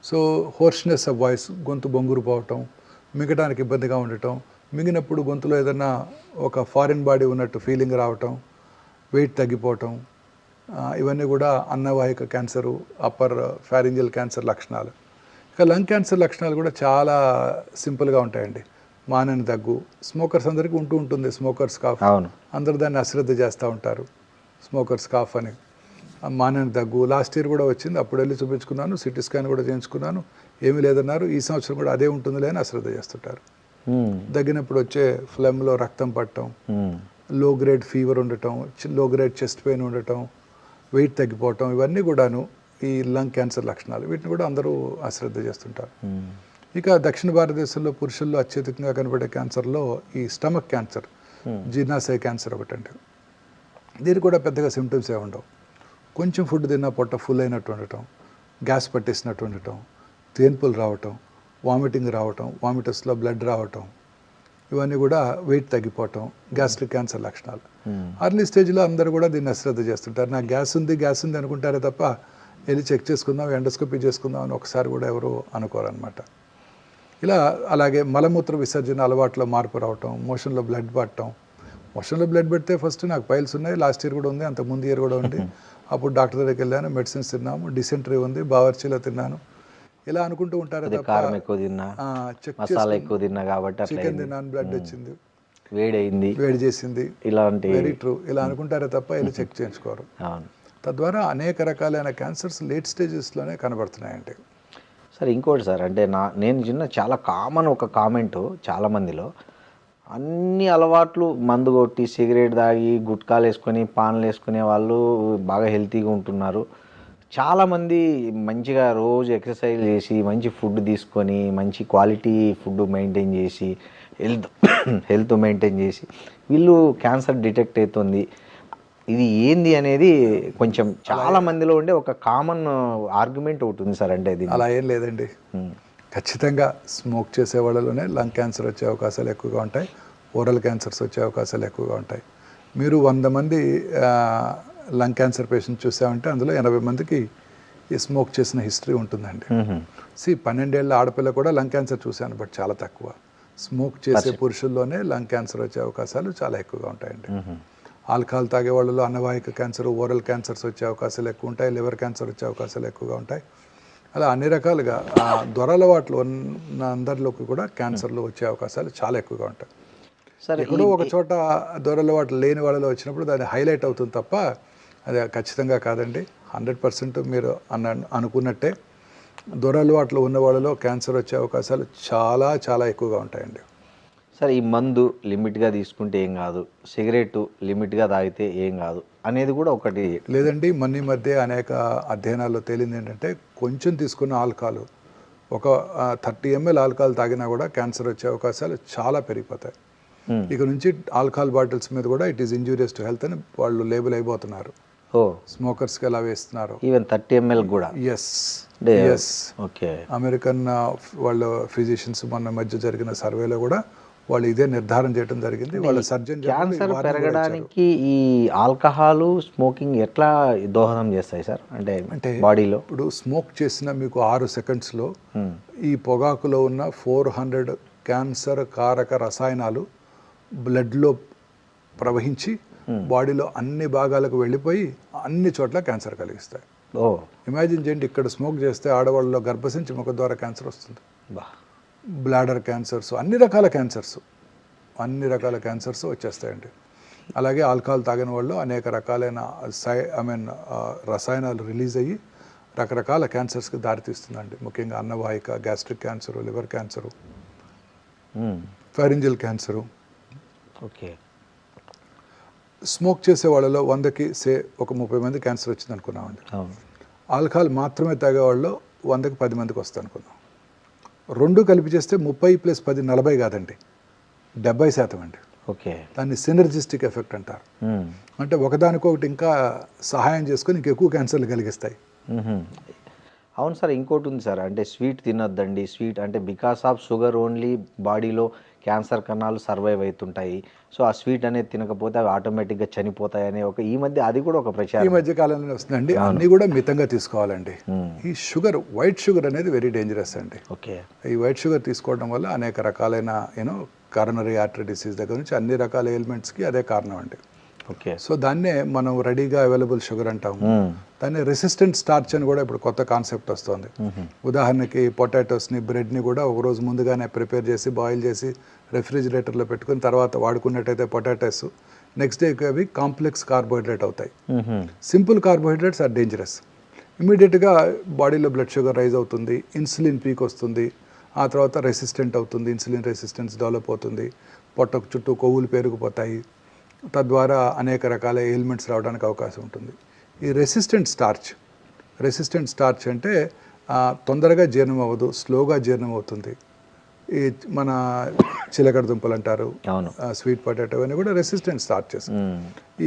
సో హోర్స్నెస్ ఆఫ్ వాయిస్, గొంతు బొంగురు పోవటం, మింగడానికి ఇబ్బందిగా ఉండటం, మింగినప్పుడు గొంతులో ఏదైనా ఒక ఫారిన్ బాడీ ఉన్నట్టు ఫీలింగ్ రావటం, వెయిట్ తగ్గిపోవటం, ఇవన్నీ కూడా అన్నవాహిక క్యాన్సరు, అప్పర్ ఫారింజియల్ క్యాన్సర్ లక్షణాలు. ఇక లంగ్ క్యాన్సర్ లక్షణాలు కూడా చాలా సింపుల్గా ఉంటాయండి. మానని దగ్గు, స్మోకర్స్ అందరికీ ఉంటుంది స్మోకర్స్ కాఫ్. అందరూ దాన్ని అశ్రద్ధ చేస్తూ ఉంటారు, స్మోకర్స్ కాఫ్ అని. మానని దగ్గు లాస్ట్ ఇయర్ కూడా వచ్చింది, అప్పుడు వెళ్ళి చూపించుకున్నాను, సిటీ స్కాన్ కూడా చేయించుకున్నాను, ఏమీ లేదన్నారు. ఈ సంవత్సరం కూడా అదే ఉంటుందిలే అని అశ్రద్ధ చేస్తుంటారు. దగ్గినప్పుడు వచ్చే ఫ్లెమ్లో రక్తం పట్టడం, లో గ్రేడ్ ఫీవర్ ఉండటం, లో గ్రేడ్ చెస్ట్ పెయిన్ ఉండటం, వెయిట్ తగ్గిపోవటం, ఇవన్నీ కూడాను ఈ లంగ్ క్యాన్సర్ లక్షణాలు. వీటిని కూడా అందరూ అశ్రద్ధ చేస్తుంటారు. ఇక దక్షిణ భారతదేశంలో పురుషుల్లో అత్యధికంగా కనబడే క్యాన్సర్లో ఈ స్టమక్ క్యాన్సర్, జీర్ణాశయ క్యాన్సర్ ఒకటండి. దీనికి కూడా పెద్దగా సిమ్టమ్స్ ఏ ఉండవు. కొంచెం ఫుడ్ తిన్నా పొట్ట ఫుల్ అయినట్టు ఉండటం, గ్యాస్ పట్టేసినట్టు ఉండటం, తేన్పులు రావటం, వామిటింగ్ రావటం, వామిటస్లో బ్లడ్ రావటం, ఇవన్నీ కూడా వెయిట్ తగ్గిపోవటం గ్యాస్ట్రిక్ క్యాన్సర్ లక్షణాలు. అర్లీ స్టేజ్లో అందరూ కూడా దీన్ని అశ్రద్ధ చేస్తుంటారు. నాకు గ్యాస్ ఉంది అనుకుంటారే తప్ప వెళ్ళి చెక్ చేసుకుందాం, ఎండోస్కోపీ చేసుకుందాం అని ఒకసారి కూడా ఎవరు అనుకోరనమాట. ఇలా అలాగే మలమూత్ర విసర్జన అలవాట్లో మార్పు రావటం, మోషన్లో బ్లడ్ పట్టడం. మోషన్లో బ్లడ్ పెడితే ఫస్ట్ నాకు పైల్స్ ఉన్నాయి, లాస్ట్ ఇయర్ కూడా ఉంది, అంత ముందు ఇయర్ కూడా ఉంది. అప్పుడు డాక్టర్ దగ్గరికి వెళ్ళాను, మెడిసిన్స్ తిన్నాము, డిసెంట్రీ ఉంది, బావర్చీలో తిన్నాను, ఇలా అనుకుంటూ ఉంటారు. కారం ఎక్కువ తిన్నా, మసాలా ఎక్కువ తిన్నా కాబట్టి చికెన్ తిన్నాను, బ్లడ్ వచ్చింది, వేడి చేసింది, ఇలాంటి వెరీ ట్రూ, ఇలా అనుకుంటారే తప్ప ఇలా చెక్ చేయించుకోరు. తద్వారా అనేక రకాలైన క్యాన్సర్స్ లేట్ స్టేజెస్లోనే కనబడుతున్నాయండి. సార్ ఇంకోటి సార్, అంటే నేను చిన్న చాలా కామన్ ఒక కామెంట్ చాలామందిలో, అన్ని అలవాట్లు మందు కొట్టి సిగరెట్ తాగి గుట్కాలు వేసుకొని పాన్లు వేసుకునే వాళ్ళు బాగా హెల్తీగా ఉంటున్నారు. చాలామంది మంచిగా రోజు ఎక్సర్సైజ్ చేసి మంచి ఫుడ్ తీసుకొని మంచి క్వాలిటీ ఫుడ్ మెయింటైన్ చేసి హెల్త్ మెయింటైన్ చేసి వీళ్ళు క్యాన్సర్ డిటెక్ట్ అవుతుంది. ఇది ఏంది అనేది కొంచెం చాలా మందిలో ఉండే ఒక కామన్ ఆర్గ్యుమెంట్ ఒకటి ఉంది సార్. అంటే ఇది అలా ఏం లేదండి. ఖచ్చితంగా స్మోక్ చేసే వాళ్ళలోనే లంగ్ క్యాన్సర్ వచ్చే అవకాశాలు ఎక్కువగా ఉంటాయి, ఓరల్ క్యాన్సర్స్ వచ్చే అవకాశాలు ఎక్కువగా ఉంటాయి. మీరు 100 మంది లంగ్ క్యాన్సర్ పేషెంట్ చూసామంటే అందులో 80 మందికి ఈ స్మోక్ చేసిన హిస్టరీ ఉంటుందండి. 12 ఏళ్ళ ఆడపిల్ల కూడా లంగ్ క్యాన్సర్ చూశాను, బట్ చాలా తక్కువ. స్మోక్ చేసే పురుషుల్లోనే లంగ్ క్యాన్సర్ వచ్చే అవకాశాలు చాలా ఎక్కువగా ఉంటాయండి. ఆల్కహాల్ తాగే వాళ్ళలో అన్నవాహిక క్యాన్సర్, ఓరల్ క్యాన్సర్స్ వచ్చే అవకాశాలు ఎక్కువ ఉంటాయి, లివర్ క్యాన్సర్ వచ్చే అవకాశాలు ఎక్కువగా ఉంటాయి. అలా అన్ని రకాలుగా దొరలవాట్లు ఉన్న అందరిలోకి కూడా క్యాన్సర్లు వచ్చే అవకాశాలు చాలా ఎక్కువగా ఉంటాయి. ఎక్కడో ఒక చోట దొరలవాట్లు లేని వాళ్ళలో వచ్చినప్పుడు దాన్ని హైలైట్ అవుతుంది తప్ప అది ఖచ్చితంగా కాదండి. 100% మీరు అనుకున్నట్టే దొరలవాట్లు ఉన్న వాళ్ళలో క్యాన్సర్ వచ్చే అవకాశాలు చాలా చాలా ఎక్కువగా ఉంటాయండి. సార్ ఈ మందు లిమిట్గా తీసుకుంటే ఏం కాదు, సిగరెట్ లిమిట్గా తాగితే ఏం కాదు అనేది కూడా ఒకటి లేదండి. ఈ మధ్య అనేక అధ్యయనాల్లో తేలింది ఏంటంటే కొంచెం తీసుకున్న ఆల్కహాల్, ఒక 30 ml ఆల్కహాల్ తాగినా కూడా క్యాన్సర్ వచ్చే అవకాశాలు చాలా పెరిగిపోతాయి. ఇక నుంచి ఆల్కహాల్ బాటిల్స్ మీద కూడా it is injurious to health అని వాళ్ళు లేబుల్ అయిపోతున్నారు. స్మోకర్స్కి ఎలా వేస్తున్నారు, ఈవెన్ 30 ml కూడా. Yes okay. అమెరికన్ వాళ్ళ ఫిజిషియన్స్ మొన్న మధ్య జరిగిన సర్వేలో కూడా వాళ్ళు ఇదే నిర్ధారణ చేయడం జరిగింది. వాళ్ళ సర్జన్ క్యాన్సర్ పెరగడానికి ఈ ఆల్కహాల్ స్మోకింగ్ ఎట్లా దోహదం చేస్తాయి సార్? అంటే బాడీలో ఇప్పుడు స్మోక్ చేసిన మీకు 6 సెకండ్స్లో ఈ పొగాకులో ఉన్న 400 క్యాన్సర్ కారక రసాయనాలు బ్లడ్లో ప్రవహించి బాడీలో అన్ని భాగాలకు వెళ్ళిపోయి అన్ని చోట్ల క్యాన్సర్ కలిగిస్తాయి. ఇమాజిన్ చేయండి, ఇక్కడ స్మోక్ చేస్తే ఆడవాళ్ళలో గర్భసంచి ముఖ ద్వారా క్యాన్సర్ వస్తుంది, బ్లాడర్ క్యాన్సర్స్, అన్ని రకాల క్యాన్సర్స్ వచ్చేస్తాయండి. అలాగే ఆల్కహాల్ తాగిన వాళ్ళు అనేక రకాలైన రసాయనాలు రిలీజ్ అయ్యి రకరకాల క్యాన్సర్స్కి దారితీస్తుందండి. ముఖ్యంగా అన్నవాహిక, gastric cancer, liver cancer, pharyngeal cancer. Okay. Smoke చేసే వాళ్ళలో 100కి ఒక 30 మంది క్యాన్సర్ వచ్చింది అనుకున్నామండి. ఆల్కహాల్ మాత్రమే తాగే వాళ్ళు 100కి 10 మందికి వస్తుంది అనుకున్నాం. రెండు కలిపి చేస్తే 30 + 10 40 కాదండి, 70% అండి. ఓకే. దాన్ని సినర్జిస్టిక్ ఎఫెక్ట్ అంటారు. అంటే ఒకదానికొకటి ఇంకా సహాయం చేసుకొని ఇంకెక్కువ క్యాన్సర్లు కలిగిస్తాయి. అవును సార్, ఇంకోటి ఉంది సార్, అంటే స్వీట్ తినొద్దండి. స్వీట్ అంటే బికాస్ ఆఫ్ షుగర్ ఓన్లీ బాడీలో క్యాన్సర్ కణాలు సర్వైవ్ అవుతుంటాయి. సో ఆ స్వీట్ అనేది తినకపోతే అవి ఆటోమేటిక్గా చనిపోతాయి అనే ఒక ఈ మధ్య అది కూడా ఒక ప్రచారం ఈ మధ్య కాలంలో వస్తుందండి. అన్నీ కూడా మితంగా తీసుకోవాలండి. ఈ షుగర్, వైట్ షుగర్ అనేది వెరీ డేంజరస్ అండి. ఓకే. ఈ వైట్ షుగర్ తీసుకోవడం వల్ల అనేక రకాలైన కరోనరీ ఆర్టరీ డిసీజ్ దగ్గర నుంచి అన్ని రకాల ఎయిల్మెంట్స్కి అదే కారణం అండి. ఓకే. సో దాన్నే మనం రెడీగా అవైలబుల్ షుగర్ అంటాము. దాన్ని రెసిస్టెంట్ స్టార్చ్ అని కూడా ఇప్పుడు కొత్త కాన్సెప్ట్ వస్తుంది. ఉదాహరణకి పొటాటోస్ని, బ్రెడ్ని కూడా ఒక రోజు ముందుగానే ప్రిపేర్ చేసి బాయిల్ చేసి రెఫ్రిజిరేటర్లో పెట్టుకుని తర్వాత వాడుకున్నట్టయితే పొటాటోస్ నెక్స్ట్ డేకి అవి కాంప్లెక్స్ కార్బోహైడ్రేట్ అవుతాయి. Simple carbohydrates are dangerous. ఇమీడియట్గా బాడీలో బ్లడ్ షుగర్ రైజ్ అవుతుంది, ఇన్సులిన్ పీక్ వస్తుంది, ఆ తర్వాత రెసిస్టెంట్ అవుతుంది, ఇన్సులిన్ రెసిస్టెన్స్ డెవలప్ అవుతుంది, పొట్టకు చుట్టూ కొవ్వులు పెరిగిపోతాయి, తద్వారా అనేక రకాల ఎయిల్మెంట్స్ రావడానికి అవకాశం ఉంటుంది. ఈ రెసిస్టెంట్ స్టార్చ్ అంటే తొందరగా జీర్ణం అవ్వదు, స్లోగా జీర్ణం అవుతుంది. ఈ మన చిలకడ దుంపలు అంటారు, స్వీట్ పొటాటో ఇవన్నీ కూడా రెసిస్టెంట్ స్టార్చెస్.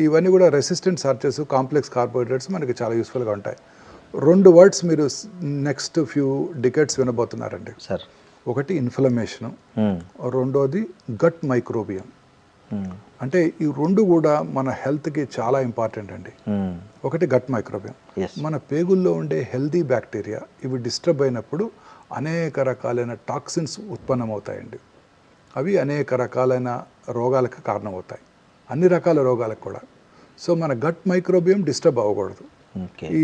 ఇవన్నీ కూడా రెసిస్టెంట్ స్టార్చెస్, కాంప్లెక్స్ కార్బోహైడ్రేట్స్ మనకి చాలా యూస్ఫుల్గా ఉంటాయి. 2 వర్డ్స్ మీరు నెక్స్ట్ ఫ్యూ డికెట్స్ వినబోతున్నారండి. సార్, ఒకటి ఇన్ఫ్లమేషను, రెండోది గట్ మైక్రోబియం. అంటే ఈ 2 కూడా మన హెల్త్కి చాలా ఇంపార్టెంట్ అండి. ఒకటి గట్ మైక్రోబియం, మన పేగుల్లో ఉండే హెల్దీ బ్యాక్టీరియా ఇవి డిస్టర్బ్ అయినప్పుడు అనేక రకాలైన టాక్సిన్స్ ఉత్పన్నమవుతాయండి. అవి అనేక రకాలైన రోగాలకు కారణమవుతాయి, అన్ని రకాల రోగాలకు కూడా. సో మన గట్ మైక్రోబియం డిస్టర్బ్ అవ్వకూడదు. ఈ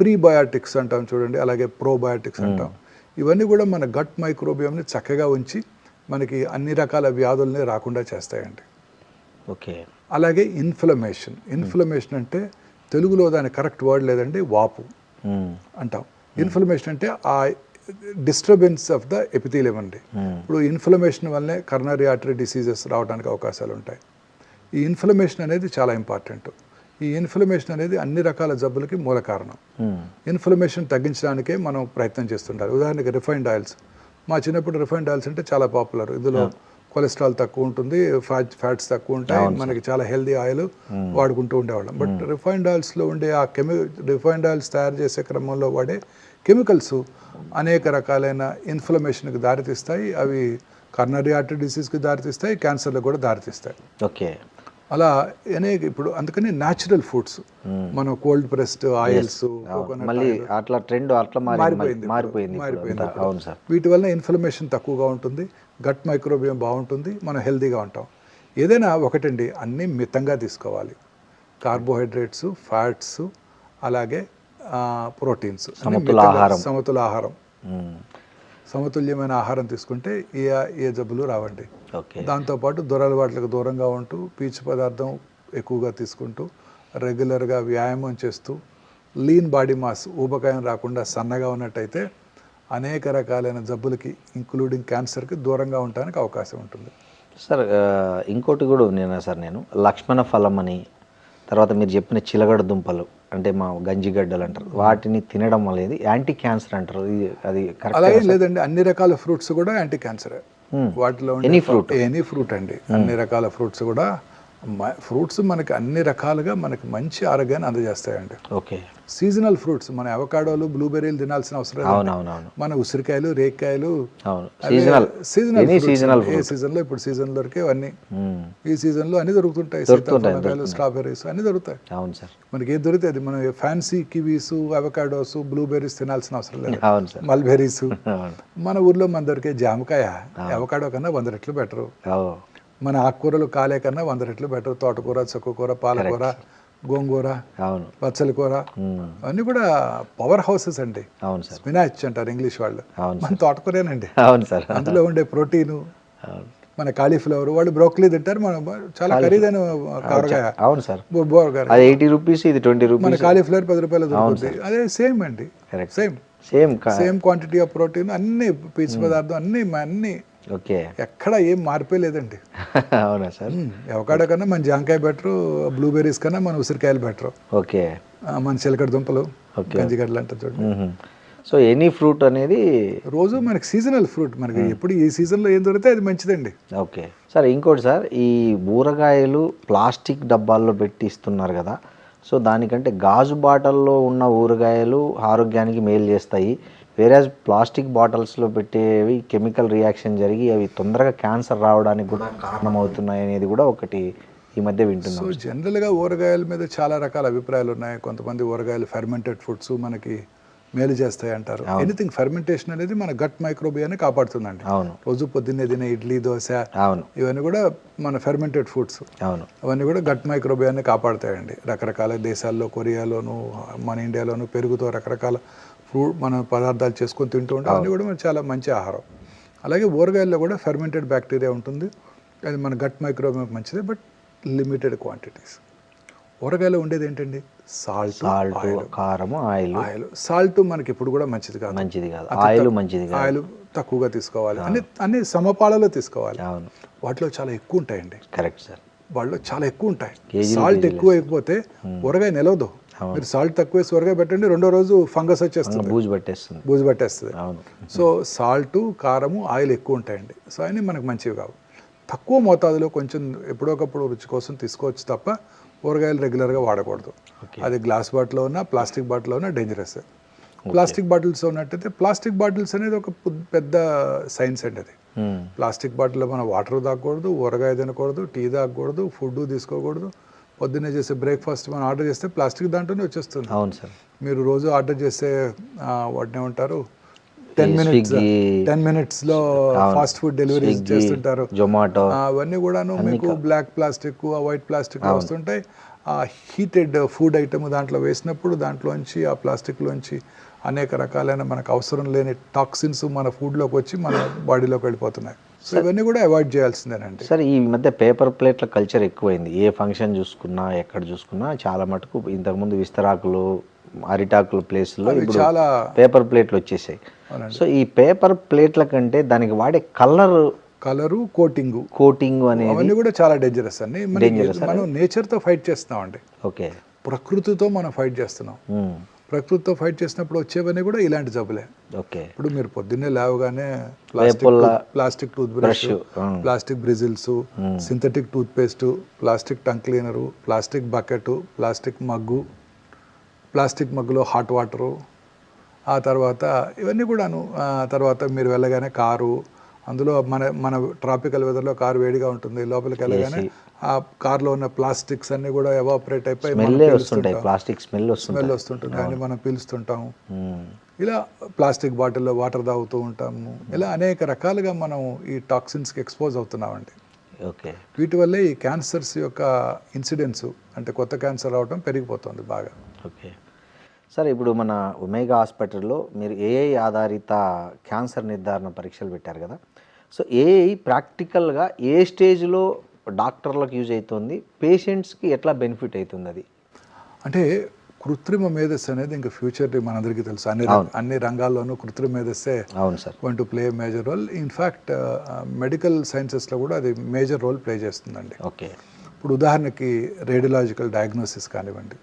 ప్రీబయాటిక్స్ అంటాం చూడండి, అలాగే ప్రోబయాటిక్స్ అంటాం. ఇవన్నీ కూడా మన గట్ మైక్రోబియంని చక్కగా ఉంచి మనకి అన్ని రకాల వ్యాధుల్ని రాకుండా చేస్తాయండి. ఓకే. అలాగే ఇన్ఫ్లమేషన్ అంటే తెలుగులో దాని కరెక్ట్ వర్డ్ లేదండి, వాపు అంటాం. ఇన్ఫ్లమేషన్ అంటే ఆ డిస్టర్బెన్స్ ఆఫ్ ద ఎపిథీలియం అండి. ఇప్పుడు ఇన్ఫ్లమేషన్ వల్లే కరోనరీ ఆర్టరీ డిసీజెస్ రావడానికి అవకాశాలు ఉంటాయి. ఈ ఇన్ఫ్లమేషన్ అనేది చాలా ఇంపార్టెంట్. ఈ ఇన్ఫ్లమేషన్ అనేది అన్ని రకాల జబ్బులకి మూల కారణం. ఇన్ఫ్లమేషన్ తగ్గించడానికే మనం ప్రయత్నం చేస్తుంటారు. ఉదాహరణకి రిఫైన్డ్ ఆయిల్స్. మా చిన్నప్పుడు రిఫైన్డ్ ఆయిల్స్ అంటే చాలా పాపులర్. ఇందులో కొలెస్ట్రాల్ తక్కువ ఉంటుంది, ఫ్యాట్స్ తక్కువ ఉంటాయి, మనకి చాలా హెల్దీ ఆయిల్ వాడుకుంటూ ఉండేవాళ్ళం. బట్ రిఫైన్డ్ ఆయిల్స్లో ఉండే ఆ రిఫైన్డ్ ఆయిల్స్ తయారు చేసే క్రమంలో వాడే కెమికల్స్ అనేక రకాలైన ఇన్ఫ్లమేషన్కి దారితీస్తాయి. అవి కరోనరీ ఆర్టరీ డిసీజ్కి దారితీస్తాయి, క్యాన్సర్లకు కూడా దారితీస్తాయి. ఓకే. అలా ఇప్పుడు అందుకని న్యాచురల్ ఫుడ్స్, మనం కోల్డ్ ప్రెస్డ్ ఆయిల్స్, అట్లా ట్రెండ్ అట్లా మారిపోయింది. వీటి వల్ల ఇన్ఫ్లమేషన్ తక్కువగా ఉంటుంది, గట్ మైక్రోబియం బాగుంటుంది, మనం హెల్తీగా ఉంటాం. ఏదైనా ఒకటండి, అన్నీ మితంగా తీసుకోవాలి. కార్బోహైడ్రేట్స్, ఫ్యాట్స్, అలాగే ప్రోటీన్స్, సమతుల ఆహారం. సమతుల్యమైన ఆహారం తీసుకుంటే ఏ జబ్బులు రావండి. దాంతోపాటు దురలవాట్లకు దూరంగా ఉంటూ, పీచు పదార్థం ఎక్కువగా తీసుకుంటూ, రెగ్యులర్గా వ్యాయామం చేస్తూ, లీన్ బాడీ మాస్, ఊబకాయం రాకుండా సన్నగా ఉన్నట్టయితే అనేక రకాలైన జబ్బులకి ఇంక్లూడింగ్ క్యాన్సర్కి దూరంగా ఉండడానికి అవకాశం ఉంటుంది. సార్, ఇంకోటి కూడా ఉంది సార్, నేను లక్ష్మణ ఫలం అని, తర్వాత మీరు చెప్పిన చిలగడ దుంపలు అంటే మా గంజిగడ్డలు అంటారు, వాటిని తినడం అనేది యాంటీ క్యాన్సర్ అంటారు. అది అలాగే లేదండి, అన్ని రకాల ఫ్రూట్స్ కూడా యాంటీ క్యాన్సరే. వాటిలో ఎనీ ఫ్రూట్ అండి, అన్ని రకాల ఫ్రూట్స్ కూడా. ఫ్రూట్స్ మనకి అన్ని రకాలుగా మనకి మంచి ఆరోగ్యాన్ని అందజేస్తాయండి. ఓకే. సీజనల్ ఫ్రూట్స్, మన అవకాడోలు, బ్లూబెర్రీలు తినాల్సిన అవసరం లేదు. మన ఉసిరికాయలు, రేక్కాయలు సీజనల్. ఏ సీజన్లో ఇప్పుడు సీజన్ దొరికేవన్నీ ఈ సీజన్లో అన్ని దొరుకుతుంటాయి. సీతాఫలకాయలు, స్ట్రాబెర్రీస్ అన్ని దొరుకుతాయి. అవును సార్. మనకి ఏది దొరికితే అది. మనం ఫ్యాన్సీ కివీస్, అవకాడోస్, బ్లూబెర్రీస్ తినాల్సిన అవసరం లేదు. మల్బెర్రీస్. మన ఊర్లో మన దొరికే జామకాయ అవకాడో కన్నా 100 రెట్లు బెటరు. మన ఆకుకూరలు కాలే కన్నా 100 రెట్లు బెటర్. తోటకూర, చుక్కకూర, పాలకూర, గోంగూర, పచ్చల కూర అన్నీ కూడా పవర్ హౌసెస్ అండి. స్పినాచ్ అంటారు ఇంగ్లీష్ వాళ్ళు, మన తోటకూరేనండి. అందులో ఉండే ప్రోటీను. మన కాలీఫ్లవర్, వాళ్ళు బ్రోకలీ తింటారు, మన చాలా ఖరీదైన కూరగాయ. అవును సార్. 80 రూపీస్, ఇది 20 రూపీస్. మన కాలీఫ్లవర్ 10 రూపాయలు దొరుకుతుంది. అదే సేమ్ అండి, సేమ్ క్వాంటిటీ ఆఫ్ ప్రోటీన్, అన్ని పీచు పదార్థం, అన్ని ఓకే. ఎక్కడ ఏం మార్పే లేదండి. అవునా సార్. అవకాడో కన్నా మన జాంకాయ బెటరు, బ్లూబెర్రీస్ కన్నా మన ఉసిరికాయలు బెటరు. ఓకే. మన చిలకడ దుంపలు, గంజిగడ్డలు అంటారు చూడండి. సో ఎనీ ఫ్రూట్ అనేది రోజు మనకి సీజనల్ ఫ్రూట్, మనకి ఎప్పుడు ఈ సీజన్లో ఏం దొరికితే అది మంచిదండి. Okay sir. ఇంకోటి సార్, ఈ ఊరగాయలు ప్లాస్టిక్ డబ్బాల్లో పెట్టి ఇస్తున్నారు కదా, సో దానికంటే గాజు బాటల్లో ఉన్న ఊరగాయలు ఆరోగ్యానికి మేలు చేస్తాయి. వేరే ప్లాస్టిక్ బాటిల్స్లో పెట్టేవి కెమికల్ రియాక్షన్ జరిగి అవి తొందరగా క్యాన్సర్ రావడానికి కూడా కారణమవుతున్నాయి అనేది కూడా ఒకటి ఈ మధ్య వింటున్నాం. సో జనరల్గా ఊరగాయల మీద చాలా రకాల అభిప్రాయాలు ఉన్నాయి. కొంతమంది ఊరగాయలు ఫెర్మెంటెడ్ ఫుడ్స్ మనకి మేలు చేస్తాయి అంటారు. ఎనీథింగ్ ఫెర్మెంటేషన్ అనేది మన గట్ మైక్రోబియాన్ని కాపాడుతుందండి. రోజు పొద్దున్నే తినే ఇడ్లీ, దోశ ఇవన్నీ కూడా మన ఫెర్మెంటెడ్ ఫుడ్స్. అవన్నీ కూడా గట్ మైక్రోబియాన్ని కాపాడుతాయండి. రకరకాల దేశాల్లో, కొరియాలోను, మన ఇండియాలోను పెరుగుతో రకరకాల ఫ్రూట్ మన పదార్థాలు చేసుకొని తింటూ ఉంటాం. అవన్నీ కూడా చాలా మంచి ఆహారం. అలాగే ఊరగాయల్లో కూడా ఫెర్మెంటెడ్ బ్యాక్టీరియా ఉంటుంది, అది మన గట్ మైక్రోబియం మంచిదే, బట్ లిమిటెడ్ క్వాంటిటీస్. ఊరగాయలో ఉండేది ఏంటండి? సాల్ట్, కారం, ఆయిల్. సాల్ట్ మనకి ఇప్పుడు కూడా మంచిది కాదు. ఆయిల్ తక్కువగా తీసుకోవాలి, అన్ని సమపాలలో తీసుకోవాలి. వాటిలో చాలా ఎక్కువ ఉంటాయండి. Correct sir. వాళ్ళు చాలా ఎక్కువ ఉంటాయి. సాల్ట్ ఎక్కువ అయిపోతే ఊరగాయ నిలవదు. మీరు సాల్ట్ తక్కువ వేసి ఊరగాయ పెట్టండి, రెండో రోజు ఫంగస్ వచ్చేస్తుంది, బూజు పట్టేస్తుంది. సో సాల్ట్, కారము, ఆయిల్ ఎక్కువ ఉంటాయండి. సో అన్నీ మనకు మంచివి కావు. తక్కువ మోతాదులో కొంచెం ఎప్పుడొకప్పుడు రుచి కోసం తీసుకోవచ్చు తప్ప ఊరగాయలు రెగ్యులర్గా వాడకూడదు. అది గ్లాస్ బాటిల్లో ఉన్నా ప్లాస్టిక్ బాటిల్లో ఉన్నా డేంజరస్. ప్లాస్టిక్ బాటిల్స్ ఉన్నట్టయితే, ప్లాస్టిక్ బాటిల్స్ అనేది ఒక పెద్ద సైన్స్ అండి. అది ప్లాస్టిక్ బాటిల్లో మనం వాటర్ తాగకూడదు, ఊరగాయ తినకూడదు, టీ తాగకూడదు, ఫుడ్ తీసుకోకూడదు. పొద్దున్నే చేసే బ్రేక్ఫాస్ట్ మనం ఆర్డర్ చేస్తే ప్లాస్టిక్ దాంట్లోనే వచ్చేస్తుంది. అవును సార్. మీరు రోజు ఆర్డర్ చేసే వాటిని ఏమంటారు 10 minutesలో ఫాస్ట్ ఫుడ్ డెలివరీ చేస్తుంటారు, జొమాటో, అవన్నీ కూడాను మీకు బ్లాక్ ప్లాస్టిక్, వైట్ ప్లాస్టిక్ వస్తుంటాయి. ఆ హీటెడ్ ఫుడ్ ఐటమ్ దాంట్లో వేసినప్పుడు దాంట్లోంచి, ఆ ప్లాస్టిక్లోంచి అనేక రకాలైన మనకు అవసరం లేని టాక్సిన్స్ మన ఫుడ్లోకి వచ్చి మన బాడీలోకి వెళ్ళిపోతున్నాయి. సో ఇవన్నీ కూడా అవాయిడ్ చేయాల్సిందేనండి. సార్ ఈ మధ్య పేపర్ ప్లేట్ల కల్చర్ ఎక్కువైంది. ఏ ఫంక్షన్ చూసుకున్నా, ఎక్కడ చూసుకున్నా చాలా మటుకు ఇంతకుముందు విస్తరాకులు, అరిటాకుల ప్లేస్లో ఇప్పుడు చాలా పేపర్ ప్లేట్లు వచ్చేసాయి. సో ఈ పేపర్ ప్లేట్ల కంటే దానికి వాడే కలరు కోటింగ్ అవన్నీ కూడా చాలా డేంజరస్ అండి. మనం నేచర్తో ఫైట్ చేస్తున్నామండి. ఓకే, ప్రకృతితో మనం ఫైట్ చేస్తున్నాం. ప్రకృతితో ఫైట్ చేసినప్పుడు వచ్చేవన్నీ కూడా ఇలాంటి జబ్బులే. ఓకే, ఇప్పుడు మీరు పొద్దున్నే లేవగానే plastic toothbrush, plastic bristles, synthetic toothpaste, plastic tongue cleaner, plastic bucket, plastic మగ్గులో హాట్ వాటరు, ఆ తర్వాత ఇవన్నీ కూడాను. తర్వాత మీరు వెళ్ళగానే కారు, అందులో మన ట్రాపికల్ వెదర్లో కారు వేడిగా ఉంటుంది, లోపలికి వెళ్ళగానే ఆ కార్లో ఉన్న ప్లాస్టిక్స్ అన్ని కూడా ఎవాపరేట్ అయిపోయి స్మెల్ వస్తుంటుంది, అన్ని మనం పీలుస్తుంటాము. ఇలా ప్లాస్టిక్ బాటిల్లో వాటర్ తాగుతూ ఉంటాము. ఇలా అనేక రకాలుగా మనం ఈ టాక్సిన్స్కి ఎక్స్పోజ్ అవుతున్నామండి. ఓకే, వీటి వల్లే ఈ క్యాన్సర్స్ యొక్క ఇన్సిడెన్స్, అంటే కొత్త క్యాన్సర్ రావడం పెరిగిపోతుంది బాగా. ఓకే సార్, ఇప్పుడు మన ఒమేగా హాస్పిటల్లో మీరు ఏఐ ఆధారిత క్యాన్సర్ నిర్ధారణ పరీక్షలు పెట్టారు కదా. సో ఏఐ ప్రాక్టికల్గా ఏ స్టేజ్లో డాక్టర్లకు యూజ్ అవుతుంది, పేషెంట్స్కి ఎట్లా బెనిఫిట్ అవుతుంది? అది అంటే కృత్రిమ మేధస్సు అనేది ఇంకా ఫ్యూచర్ మనందరికీ తెలుసు. అన్ని రంగాల్లోనూ కృత్రిమ మేధస్సే going to play major role. In fact medical సైన్సెస్లో కూడా అది మేజర్ రోల్ ప్లే చేస్తుందండి. ఓకే, ఇప్పుడు ఉదాహరణకి రేడియలాజికల్ డయాగ్నోసిస్ కానివ్వండి,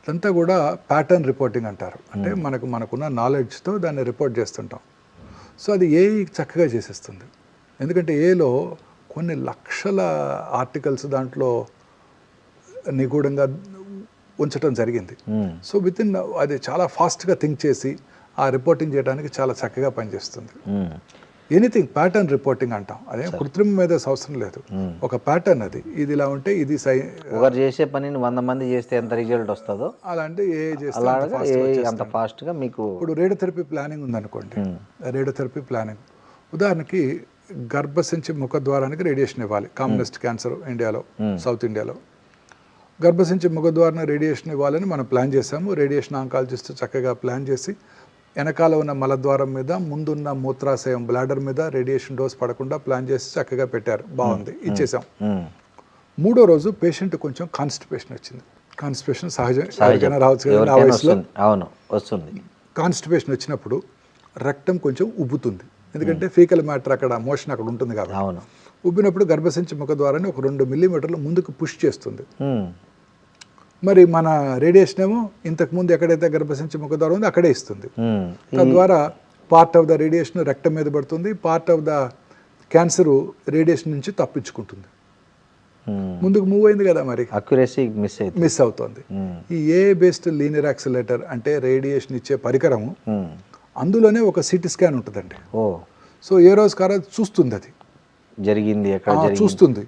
ఇదంతా కూడా ప్యాటర్న్ రిపోర్టింగ్ అంటారు. అంటే మనకున్న నాలెడ్జ్తో దాన్ని రిపోర్ట్ చేస్తుంటాం. సో అది ఏఐ చక్కగా చేసేస్తుంది. ఎందుకంటే ఏలో కొన్ని లక్షల ఆర్టికల్స్ దాంట్లో నిగూఢంగా ఉంచడం జరిగింది. సో అది చాలా ఫాస్ట్గా థింక్ చేసి ఆ రిపోర్టింగ్ చేయడానికి చాలా చక్కగా పనిచేస్తుంది. ఎనీథింగ్ ప్యాటర్న్ రిపోర్టింగ్ అంటాం. అదే కృత్రిమ మీద అవసరం లేదు, ఒక ప్యాటర్న్. అది ఇది ఇలా ఉంటే ఇది ఒకరు చేసే పనిని 100 మంది చేస్తే ఎంత రిజల్ట్ వస్తుందో అలాంటి ఏ అంత ఫాస్ట్గా మీకు. ఇప్పుడు రేడియోథెరపీ ప్లానింగ్ ఉందనుకోండి. రేడియోథెరపీ ప్లానింగ్ ఉదాహరణకి గర్భసంచి ముఖద్వారానికి రేడియేషన్ ఇవ్వాలి. కామనెస్ట్ క్యాన్సర్ ఇండియాలో, సౌత్ ఇండియాలో గర్భసంచి ముఖద్వారానికి రేడియేషన్ ఇవ్వాలని మనం ప్లాన్ చేసాము. రేడియేషన్ ఆంకాలజిస్ట్ చక్కగా ప్లాన్ చేసి వెనకాల ఉన్న మలద్వారం మీద, ముందున్న మూత్రాశయం బ్లాడర్ మీద రేడియేషన్ డోస్ పడకుండా ప్లాన్ చేసి చక్కగా పెట్టారు. బాగుంది, ఇచ్చేసాం. 3వ రోజు పేషెంట్ కొంచెం కాన్స్టిపేషన్ వచ్చింది. కాన్స్టిపేషన్ సహజంగా రావచ్చు కదా ఆ వయసులో. అవును, వస్తుంది. కాన్స్టిపేషన్ వచ్చినప్పుడు రక్తం కొంచెం ఉబ్బుతుంది, ఎందుకంటే ఫీకల్ మ్యాటర్ అక్కడ మోషన్ అక్కడ ఉంటుంది కాబట్టి. అవును, ఉబ్బినప్పుడు గర్భసంచి ముఖద్వారాన్ని ఒక 2 మిల్లీమీటర్లు ముందుకు పుష్ చేస్తుంది. మరి మన రేడియేషన్ ఏమో ఇంతకుముందు ఎక్కడైతే గర్భసంచి ముఖద్వారం ఉందో అక్కడే ఇస్తుంది. తద్వారా పార్ట్ ఆఫ్ ద రేడియేషన్ రక్తం మీద పడుతుంది, part of the cancer radiation నుంచి తప్పించుకుంటుంది. ముందుకు మూవ్ అయింది కదా, మరి అక్యురసీ మిస్ అవుతుంది. ఈ ఏ బేస్డ్ లీనియర్ యాక్సిలరేటర్ అంటే రేడియేషన్ ఇచ్చే పరికరము, అందులోనే ఒక సిటీ స్కాన్ ఉంటుందండి. సో ఏ రోజు కారా చూస్తుంది, అది జరిగింది చూస్తుంది.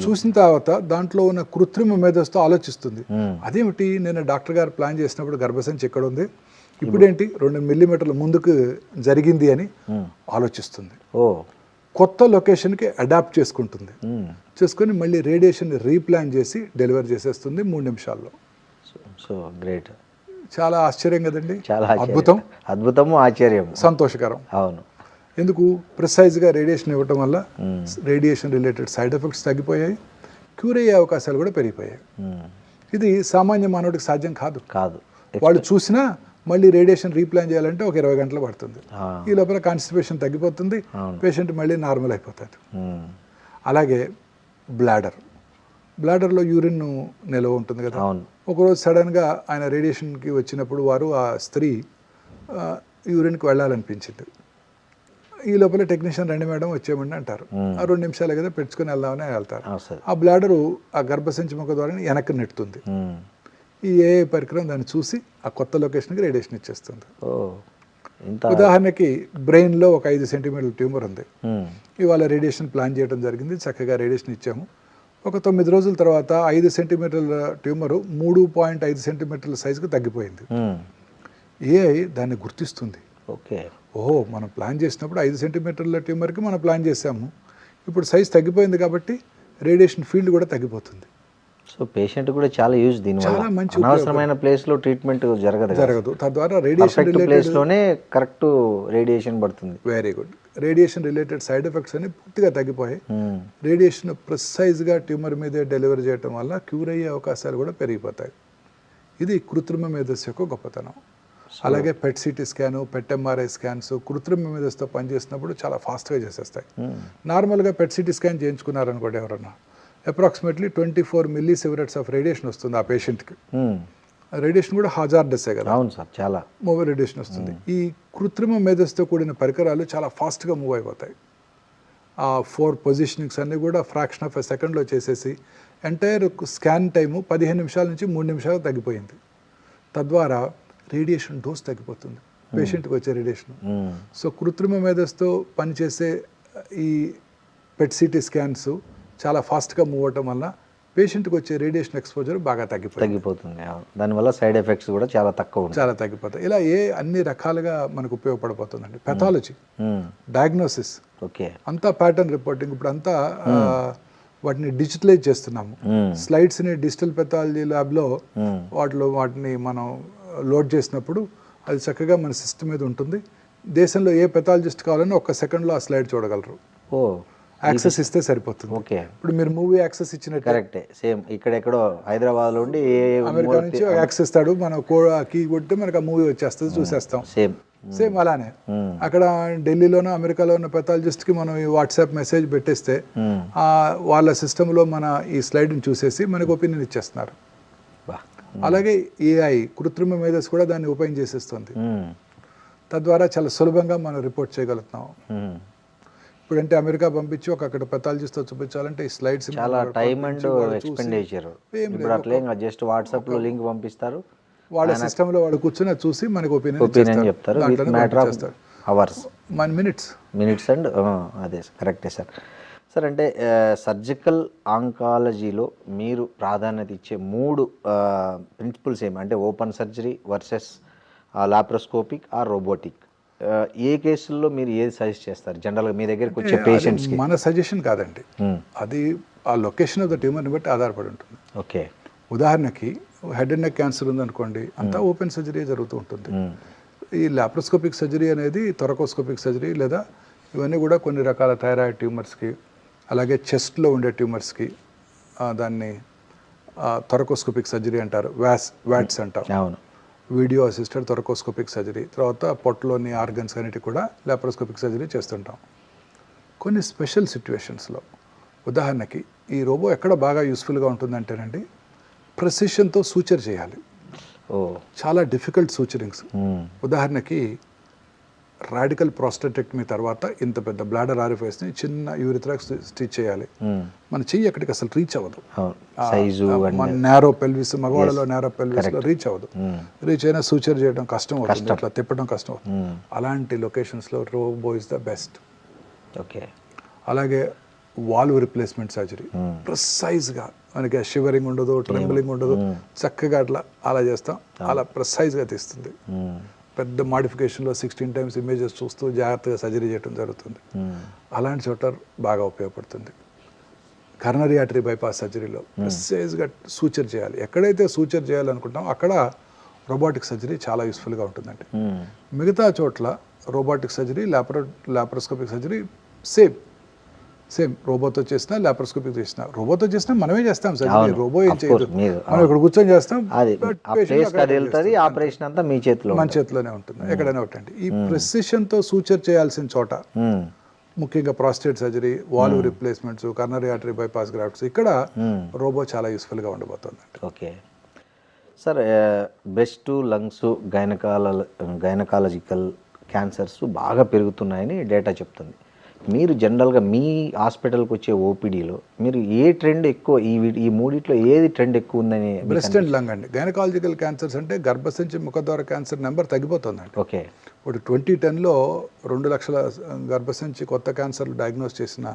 చూసిన తర్వాత దాంట్లో ఉన్న కృత్రిమ మేధస్సుతో ఆలోచిస్తుంది. అదేమిటి, నేను డాక్టర్ గారు ప్లాన్ చేసినప్పుడు గర్భసంచి ఎక్కడ ఉంది, ఇప్పుడేంటి 2 మిల్లీమీటర్ల ముందుకు జరిగింది అని ఆలోచిస్తుంది. కొత్త లొకేషన్కి అడాప్ట్ చేసుకుంటుంది. చేసుకొని మళ్ళీ రేడియేషన్ రీప్లాన్ చేసి డెలివర్ చేసేస్తుంది 3 నిమిషాల్లో. సో గ్రేట్, చాలా ఆశ్చర్యం కదండి. చాలా అద్భుతము, ఆశ్చర్యం, సంతోషకరం. అవును. ఎందుకు, ప్రిసైజ్గా రేడియేషన్ ఇవ్వటం వల్ల రేడియేషన్ రిలేటెడ్ సైడ్ ఎఫెక్ట్స్ తగ్గిపోయాయి, క్యూర్ అయ్యే అవకాశాలు కూడా పెరిగిపోయాయి. ఇది సామాన్య మానవుడికి సాధ్యం కాదు. వాళ్ళు చూసినా మళ్ళీ రేడియేషన్ రీప్లాన్ చేయాలంటే ఒక 20 గంటలు పడుతుంది. ఈ లోపల కాన్స్టిపేషన్ తగ్గిపోతుంది, పేషెంట్ మళ్ళీ నార్మల్ అయిపోతుంది. అలాగే బ్లాడర్ బ్లాడర్లో యూరిన్ నిల్వ ఉంటుంది కదా. అవును. ఒకరోజు సడన్గా ఆయన రేడియేషన్కి వచ్చినప్పుడు ఆ స్త్రీ యూరిన్కి వెళ్ళాలనిపించింది. ఈ లోపల టెక్నీషియన్ రండి మేడం వచ్చేయమండి అంటారు. ఆ 2 నిమిషాలు కదా పెట్టుకుని వెళ్దామని వెళ్తారు. ఆ బ్లాడరు ఆ గర్భసంచి ముఖ ద్వారా వెనక్కి నెట్టుతుంది. ఈ ఏఐ పరికరం దాన్ని చూసి ఆ కొత్త లొకేషన్కి రేడియేషన్ ఇచ్చేస్తుంది. ఉదాహరణకి బ్రెయిన్లో ఒక 5 సెంటీమీటర్ల ట్యూమర్ ఉంది. ఇవాళ రేడియేషన్ ప్లాన్ చేయడం జరిగింది, చక్కగా రేడియేషన్ ఇచ్చాము. ఒక 9 రోజుల తర్వాత 5 సెంటీమీటర్ల ట్యూమరు 3.5 సెంటీమీటర్ల సైజుకు తగ్గిపోయింది. ఏఐ దాన్ని గుర్తిస్తుంది. ఓహో, మనం ప్లాన్ చేసినప్పుడు 5 సెంటీమీటర్ల ట్యూమర్కి మనం ప్లాన్ చేసాము, ఇప్పుడు సైజ్ తగ్గిపోయింది కాబట్టి రేడియేషన్ ఫీల్డ్ కూడా తగ్గిపోతుంది. సో పేషెంట్ కూడా చాలా యూజ్ దీనివల్ల. చాలా మంచి అనవసరమైన ప్లేస్లో ట్రీట్మెంట్ జరగదు. తద్వారా రేడియేషన్ ప్లేస్లోనే కరెక్ట్ రేడియేషన్ పడుతుంది. Very good. Radiation related side effects అన్ని పూర్తిగా తగ్గిపోయాయి. రేడియేషన్ ప్రిసైజ్గా ట్యూమర్ మీదే డెలివరీ చేయడం వల్ల క్యూర్ అయ్యే అవకాశాలు కూడా పెరిగిపోతాయి. ఇది కృత్రిమ మేధస్సు యొక్క గొప్పతనం. అలాగే పెట్ సిటీ స్కాను, పెట్ ఎంఆర్ఐ స్కాన్స్ కృత్రిమ మేధస్సుతో పనిచేసినప్పుడు చాలా ఫాస్ట్గా చేసేస్తాయి. నార్మల్గా పెట్ సిటీ స్కాన్ చేయించుకున్నారనుకోండి ఎవరన్నా, అప్రాక్సిమేట్లీ 24 మిల్లీ సివరెట్స్ ఆఫ్ రేడియేషన్ వస్తుంది ఆ పేషెంట్కి. రేడియేషన్ కూడా హజార్డెస్సే కదా. అవును సార్, చాలా మూవ్ రేడియేషన్ వస్తుంది. ఈ కృత్రిమ మేధస్సుతో కూడిన పరికరాలు చాలా ఫాస్ట్గా మూవ్ అయిపోతాయి. ఆ 4 పొజిషనింగ్స్ అన్నీ కూడా ఫ్రాక్షన్ ఆఫ్ ఎ సెకండ్లో చేసేసి ఎంటైర్ స్కాన్ టైము 15 నిమిషాల నుంచి 3 నిమిషాలు తగ్గిపోయింది. తద్వారా రేడియేషన్ డోస్ తగ్గిపోతుంది పేషెంట్కి వచ్చే రేడియేషన్. సో కృత్రిమ మేధస్సుతో పనిచేసే ఈ పెట్ సిటీ స్కాన్స్ చాలా ఫాస్ట్గా మూవ్ అవటం వల్ల పేషెంట్కి వచ్చే రేడియేషన్ ఎక్స్పోజర్ బాగా తగ్గిపోతుంది. దానివల్ల సైడ్ ఎఫెక్ట్స్ కూడా చాలా తగ్గిపోతాయి. ఇలా అన్ని రకాలుగా మనకు ఉపయోగపడిపోతుందండి. పెథాలజీ, డయాగ్నోసిస్, అంతా ప్యాటర్న్ రిపోర్టింగ్. ఇప్పుడు అంతా వాటిని డిజిటలైజ్ చేస్తున్నాము. స్లైడ్స్ని డిజిటల్ పెథాలజీ ల్యాబ్లో వాటిని మనం లోడ్ చేసినప్పుడు అది చక్కగా మన సిస్టమ్ మీద ఉంటుంది. దేశంలో ఏ పెథాలజిస్ట్ కావాలని 1 సెకండ్లో ఆ స్లైడ్ చూడగలరు. యాక్సెస్ ఇస్తే సరిపోతుంది. ఇప్పుడు మీరు మూవీ యాక్సెస్ ఇచ్చినట్టు కరెక్టే. సేమ్ ఇక్కడెక్కడో హైదరాబాద్ నుండి అమెరికా నుంచి యాక్సెస్ ఇస్తాడు, మనం కీ కొట్టి మనకు ఆ మూవీ వచ్చేస్తుంది, చూసేస్తాం. సేమ్ అలానే అక్కడ ఢిల్లీలోనో అమెరికాలో ఉన్న పెథాలజిస్ట్కి మనం ఈ వాట్సాప్ మెసేజ్ పెట్టేస్తే వాళ్ళ సిస్టంలో మన ఈ స్లైడ్ని చూసేసి మనకు ఒపీనియన్ ఇచ్చేస్తున్నారు. అలాగే ఏఐ కృత్రిమ మేధస్సు కూడా దాన్ని ఉపయోగం చేసేస్తుంది. తద్వారా చాలా సులభంగా మనం రిపోర్ట్ చేయగలుగుతున్నాం. ఇప్పుడంటే అమెరికా పంపించి అక్కడ పెథాలజిస్ట్తో చూపించాలంటే ఈ స్లైడ్స్ చాలా టైం అండ్ ఎక్స్పెండిచర్. ఇప్పుడు అట్లే జస్ట్ వాట్సాప్లో లింక్ పంపిస్తారు, వాళ్ళ సిస్టంలో వాళ్ళు కూర్చొని చూసి మనకు ఒపీనియన్ చెప్తారు. Matter of hours, minutes and అదే కరెక్టే సార్. సార్ అంటే సర్జికల్ ఆంకాలజీలో మీరు ప్రాధాన్యత ఇచ్చే 3 ప్రిన్సిపల్స్ ఏమి అంటే open surgery versus laparoscopic or robotic, ఏ కేసుల్లో మీరు ఏది సజెస్ట్ చేస్తారు జనరల్గా మీ దగ్గరికి వచ్చే పేషెంట్స్కి? మన సజెషన్ కాదండి, అది ఆ లొకేషన్ ఆఫ్ ద ట్యూమర్ని బట్టి ఆధారపడి ఉంటుంది. ఉదాహరణకి హెడ్ అండ్ నెక్ క్యాన్సర్ ఉందనుకోండి, అంతా ఓపెన్ సర్జరీ జరుగుతూ ఉంటుంది. ఈ లాప్రోస్కోపిక్ సర్జరీ అనేది థొరకోస్కోపిక్ సర్జరీ, లేదా ఇవన్నీ కూడా కొన్ని రకాల థైరాయిడ్ ట్యూమర్స్కి, అలాగే చెస్ట్లో ఉండే ట్యూమర్స్కి దాన్ని థొరకోస్కోపిక్ సర్జరీ అంటారు, వ్యాట్స్ అంటారు. అవును, వీడియో అసిస్టెడ్ థొరకోస్కోపిక్ సర్జరీ. తర్వాత పొట్టలోని ఆర్గన్స్ అన్నిటి కూడా లాప్రోస్కోపిక్ సర్జరీ చేస్తుంటాం. కొన్ని స్పెషల్ సిచ్యువేషన్స్లో, ఉదాహరణకి ఈ రోబో ఎక్కడ బాగా యూస్ఫుల్గా ఉంటుందంటేనండి, ప్రెసిషన్తో సూచర్ చేయాలి. చాలా డిఫికల్ట్ సూచరింగ్స్. ఉదాహరణకి రాడికల్ ప్రాస్టెటెక్టమీ తర్వాత ఇంత పెద్ద బ్లాడర్ ఆరిఫైస్ని చిన్న యూరిథ్రాక్స్ స్టిచ్ చేయాలి. మన చెయ్యి అక్కడికి అసలు రీచ్ అవ్వదు. మన నేరో పెల్విస్, మగవాళ్ళలో నేరో పెల్విస్లో రీచ్ అవ్వదు. రీచ్ అయినా సూచర్ చేయడం కష్టం అవుతుంది, అట్లా తిప్పడం కష్టం అవుతుంది. అలాంటి లొకేషన్స్లో రోబో ఇస్ ద బెస్ట్. అలాగే వాల్వ్ రిప్లేస్మెంట్ సర్జరీ, ప్రిసైజ్గా మనకి షివరింగ్ ఉండదు, ట్రెంబలింగ్ ఉండదు, చక్కగా అలా చేస్తాం, అలా ప్రిసైజ్గా తీస్తుంది. పెద్ద మాడిఫికేషన్లో 16 times ఇమేజెస్ చూస్తూ జాగ్రత్తగా సర్జరీ చేయడం జరుగుతుంది. అలాంటి చోట బాగా ఉపయోగపడుతుంది. కర్నరీ ఆర్టరీ బైపాస్ సర్జరీలో ప్రిసైజ్గా సూచర్ చేయాలి. ఎక్కడైతే సూచర్ చేయాలనుకుంటామో అక్కడ రోబోటిక్ సర్జరీ చాలా యూస్ఫుల్గా ఉంటుందండి. మిగతా చోట్ల robotic surgery, laparoscopic surgery same రోబోతో చేసినా లాప్రోస్కోపిక్ చేసినా. రోబోతో చేసినా మనమే చేస్తాం సర్జరీ, రోబో ఏం చేయదు, మనం ఇక్కడ కూర్చొని చేస్తాం. ఆపరేషన్ అంతా మన చేతిలోనే ఉంటుంది, ఎక్కడైనా ఒకటండి. ఈ ప్రెసిషన్తో సూచర్ చేయాల్సిన చోట ముఖ్యంగా prostate surgery, valve replacements, coronary artery bypass grafts, ఇక్కడ రోబో చాలా యూస్ఫుల్గా ఉండబోతుంది. Okay sir, breast, lungs, gynaecological cancers బాగా పెరుగుతున్నాయని డేటా చెప్తుంది. మీరు జనరల్గా మీ హాస్పిటల్కి వచ్చే ఓపీడీలో మీరు ఏ ట్రెండ్ ఎక్కువ, ఈ మూడిట్లో ఏది ట్రెండ్ ఎక్కువ ఉందని? బ్రెస్ట్ అండ్ లంగ్ అండి. గైనకాలజికల్ క్యాన్సర్స్ అంటే గర్భసంచి ముఖద్వార క్యాన్సర్ నెంబర్ తగ్గిపోతుందండి. ఓకే. ఇప్పుడు 2010లో 2 లక్షల గర్భసంచి కొత్త క్యాన్సర్లు డయాగ్నోస్ చేసిన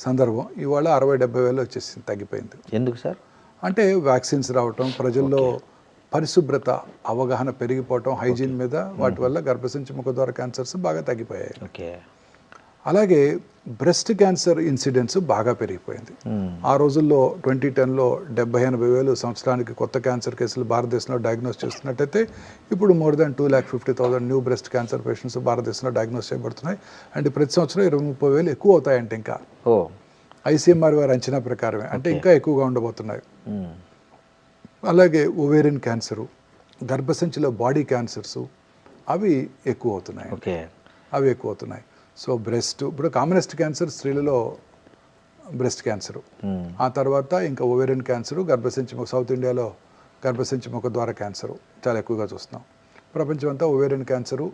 సందర్భం ఇవాళ 60-70 వేలు వచ్చేసింది, తగ్గిపోయింది. ఎందుకు సార్? అంటే వ్యాక్సిన్స్ రావటం, ప్రజల్లో పరిశుభ్రత అవగాహన పెరిగిపోవటం, హైజీన్ మీద, వాటి వల్ల గర్భసంచి ముఖద్వార క్యాన్సర్స్ బాగా తగ్గిపోయాయి. ఓకే. అలాగే బ్రెస్ట్ క్యాన్సర్ ఇన్సిడెన్స్ బాగా పెరిగిపోయింది. ఆ రోజుల్లో 2010లో 70-80 వేలు సంవత్సరానికి కొత్త క్యాన్సర్ కేసులు భారతదేశంలో డయాగ్నోస్ చేస్తున్నట్టయితే ఇప్పుడు more than 2,50,000 new breast cancer patients భారతదేశంలో డయాగ్నోస్ చేయబడుతున్నాయి. అండ్ ప్రతి సంవత్సరం 20-30 వేలు ఎక్కువ అవుతాయంటే ఇంకా ICMR వారి అంచనా ప్రకారమే, అంటే ఇంకా ఎక్కువగా ఉండబోతున్నాయి. అలాగే ఓవేరియన్ క్యాన్సరు, గర్భసంచిలో బాడీ క్యాన్సర్స్ అవి ఎక్కువ అవుతున్నాయి. సో బ్రెస్ట్, ఇప్పుడు కామనెస్ట్ క్యాన్సర్ స్త్రీలలో బ్రెస్ట్ క్యాన్సరు, ఆ తర్వాత ఇంకా ఓవేరియన్ క్యాన్సరు, సౌత్ ఇండియాలో గర్భసంచి ముఖద్వార క్యాన్సరు చాలా ఎక్కువగా చూస్తున్నాం. ప్రపంచం అంతా ఓవేరియన్ క్యాన్సరు,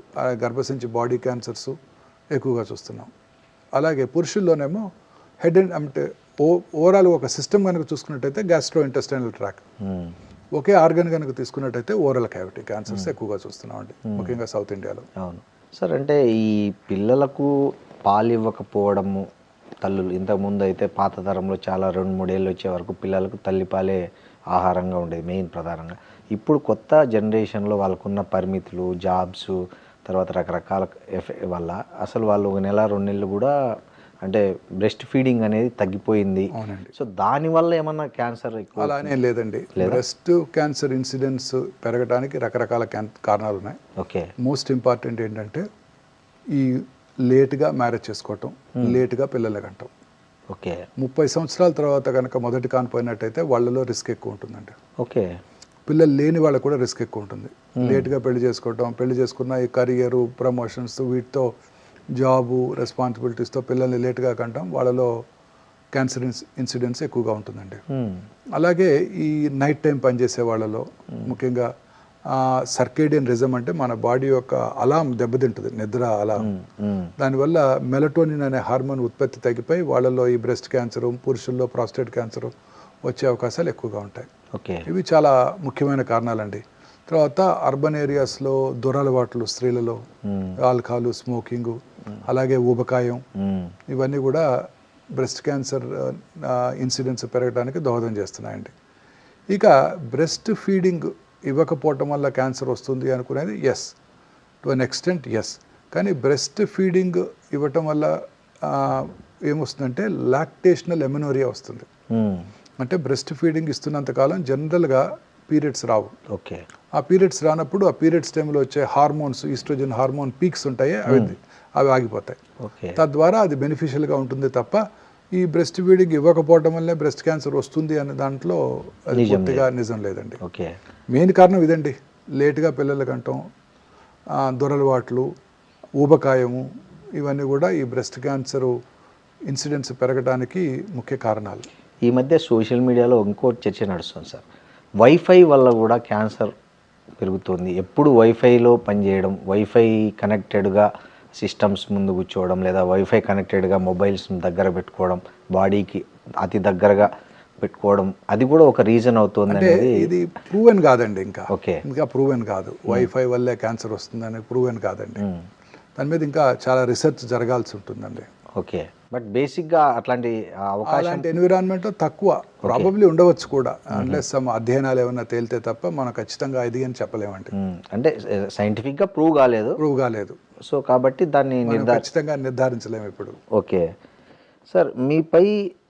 గర్భసంచి బాడీ క్యాన్సర్స్ ఎక్కువగా చూస్తున్నాం. అలాగే పురుషుల్లోనేమో హెడ్ అండ్ అంటే ఓవరాల్ ఒక సిస్టమ్ కనుక చూసుకున్నట్టయితే గ్యాస్ట్రో ఇంటెస్టైనల్ ట్రాక్, ఒకే ఆర్గన్ కనుక తీసుకున్నట్టయితే ఓరల్ క్యావిటీ క్యాన్సర్స్ ఎక్కువగా చూస్తున్నాం అండి, ముఖ్యంగా సౌత్ ఇండియాలో. అవును సార్. అంటే ఈ పిల్లలకు పాలు ఇవ్వకపోవడము, తల్లులు ఇంతకుముందు అయితే పాత తరంలో చాలా 2-3 ఏళ్ళు వచ్చే వరకు పిల్లలకు తల్లిపాలే ఆహారంగా ఉండేది మెయిన్ ప్రధానంగా. ఇప్పుడు కొత్త జనరేషన్లో వాళ్ళకున్న పరిమితులు, జాబ్స్, తర్వాత రకరకాల వల్ల అసలు వాళ్ళు 1 నెల 2 నెలలు కూడా అంటే బ్రెస్ట్ ఫీడింగ్ అనేది తగ్గిపోయింది. సో దానివల్ల ఏమన్నా క్యాన్సర్ ఎక్కువ? అలానే లేదండి. బ్రెస్ట్ క్యాన్సర్ ఇన్సిడెన్స్ పెరగడానికి రకరకాల కారణాలు ఉన్నాయి. ఓకే. మోస్ట్ ఇంపార్టెంట్ ఏంటంటే ఈ లేట్గా మ్యారేజ్ చేసుకోవటం, లేట్గా పిల్లలు కంటాం. ఓకే. 30 సంవత్సరాల తర్వాత కనుక మొదటి కానిపోయినట్టయితే వాళ్ళలో రిస్క్ ఎక్కువ ఉంటుందండి. ఓకే. పిల్లలు లేని వాళ్ళకు కూడా రిస్క్ ఎక్కువ ఉంటుంది. లేట్గా పెళ్లి చేసుకోవటం, పెళ్లి చేసుకున్న ఈ కెరియరు, ప్రమోషన్స్, వీటితో జాబు రెస్పాన్సిబిలిటీస్తో పిల్లల్ని లేట్గా కంటాం, వాళ్ళలో క్యాన్సర్ ఇన్సిడెన్స్ ఎక్కువగా ఉంటుందండి. అలాగే ఈ నైట్ టైం పనిచేసే వాళ్ళలో ముఖ్యంగా సర్కేడియన్ రిజమ్ అంటే మన బాడీ యొక్క అలారం దెబ్బతింటుంది, నిద్ర అలారం. దానివల్ల మెలటోనిన్ అనే హార్మోన్ ఉత్పత్తి తగ్గిపోయి వాళ్ళలో ఈ బ్రెస్ట్ క్యాన్సర్, పురుషుల్లో ప్రాస్టేట్ క్యాన్సర్ వచ్చే అవకాశాలు ఎక్కువగా ఉంటాయి. ఓకే. ఇవి చాలా ముఖ్యమైన కారణాలండి. తర్వాత అర్బన్ ఏరియాస్లో దురలవాట్లు స్త్రీలలో, ఆల్కహాల్, స్మోకింగ్, అలాగే ఊబకాయం, ఇవన్నీ కూడా బ్రెస్ట్ క్యాన్సర్ ఇన్సిడెన్స్ పెరగడానికి దోహదం చేస్తున్నాయండి. ఇక బ్రెస్ట్ ఫీడింగ్ ఇవ్వకపోవటం వల్ల క్యాన్సర్ వస్తుంది అనుకునేది yes, to an extent yes. కానీ బ్రెస్ట్ ఫీడింగ్ ఇవ్వటం వల్ల ఏమొస్తుందంటే లాక్టేషనల్ ఎమెనోరియా వస్తుంది. అంటే బ్రెస్ట్ ఫీడింగ్ ఇస్తున్నంతకాలం జనరల్గా పీరియడ్స్ రావు. ఓకే. ఆ పీరియడ్స్ రానప్పుడు ఆ పీరియడ్స్ టైంలో వచ్చే హార్మోన్స్, ఈస్ట్రోజన్ హార్మోన్ పీక్స్ ఉంటాయి, అవి ఆగిపోతాయి. తద్వారా అది బెనిఫిషియల్గా ఉంటుంది తప్ప ఈ బ్రెస్ట్ ఫీడింగ్ ఇవ్వకపోవడం వల్లే బ్రెస్ట్ క్యాన్సర్ వస్తుంది అనే దాంట్లో అది పూర్తిగా నిజం లేదండి. మెయిన్ కారణం ఇదండి, లేట్గా పిల్లల కంటాం, దొరలవాట్లు, ఊబకాయము, ఇవన్నీ కూడా ఈ బ్రెస్ట్ క్యాన్సర్ ఇన్సిడెన్స్ పెరగడానికి ముఖ్య కారణాలు. ఈ మధ్య సోషల్ మీడియాలో ఇంకో చర్చ నడుస్తుంది సార్, వైఫై వల్ల కూడా క్యాన్సర్ పెరుగుతుంది. ఎప్పుడు వైఫైలో పనిచేయడం, వైఫై కనెక్టెడ్గా సిస్టమ్స్ ముందు కూర్చోవడం, లేదా వైఫై కనెక్టెడ్గా మొబైల్స్ దగ్గర పెట్టుకోవడం, బాడీకి అతి దగ్గరగా పెట్టుకోవడం, అది కూడా ఒక రీజన్ అవుతుంది అనేది. ఇది ప్రూవెన్ కాదండి, ఓకే, ఇంకా ప్రూవెన్ కాదు. వైఫై వల్లే క్యాన్సర్ వస్తుందని ప్రూవెన్ కాదండి. దాని మీద ఇంకా చాలా రీసెర్చ్ జరగాల్సి ఉంటుందండి. ఓకే. బట్ బేసిక్గా అట్లాంటి అలాంటి ఎన్విరాన్మెంట్ తక్కువ ప్రాబబ్లీ ఉండవచ్చు కూడా, అన్లెస్ అధ్యయనాలు ఏమైనా తేలితే తప్ప మనం ఖచ్చితంగా ఇది అని చెప్పలేమండి. అంటే సైంటిఫిక్గా ప్రూవ్ కాలేదు. సో కాబట్టి దాన్ని ఖచ్చితంగా నిర్ధారించలేము ఇప్పుడు. ఓకే సార్, మీపై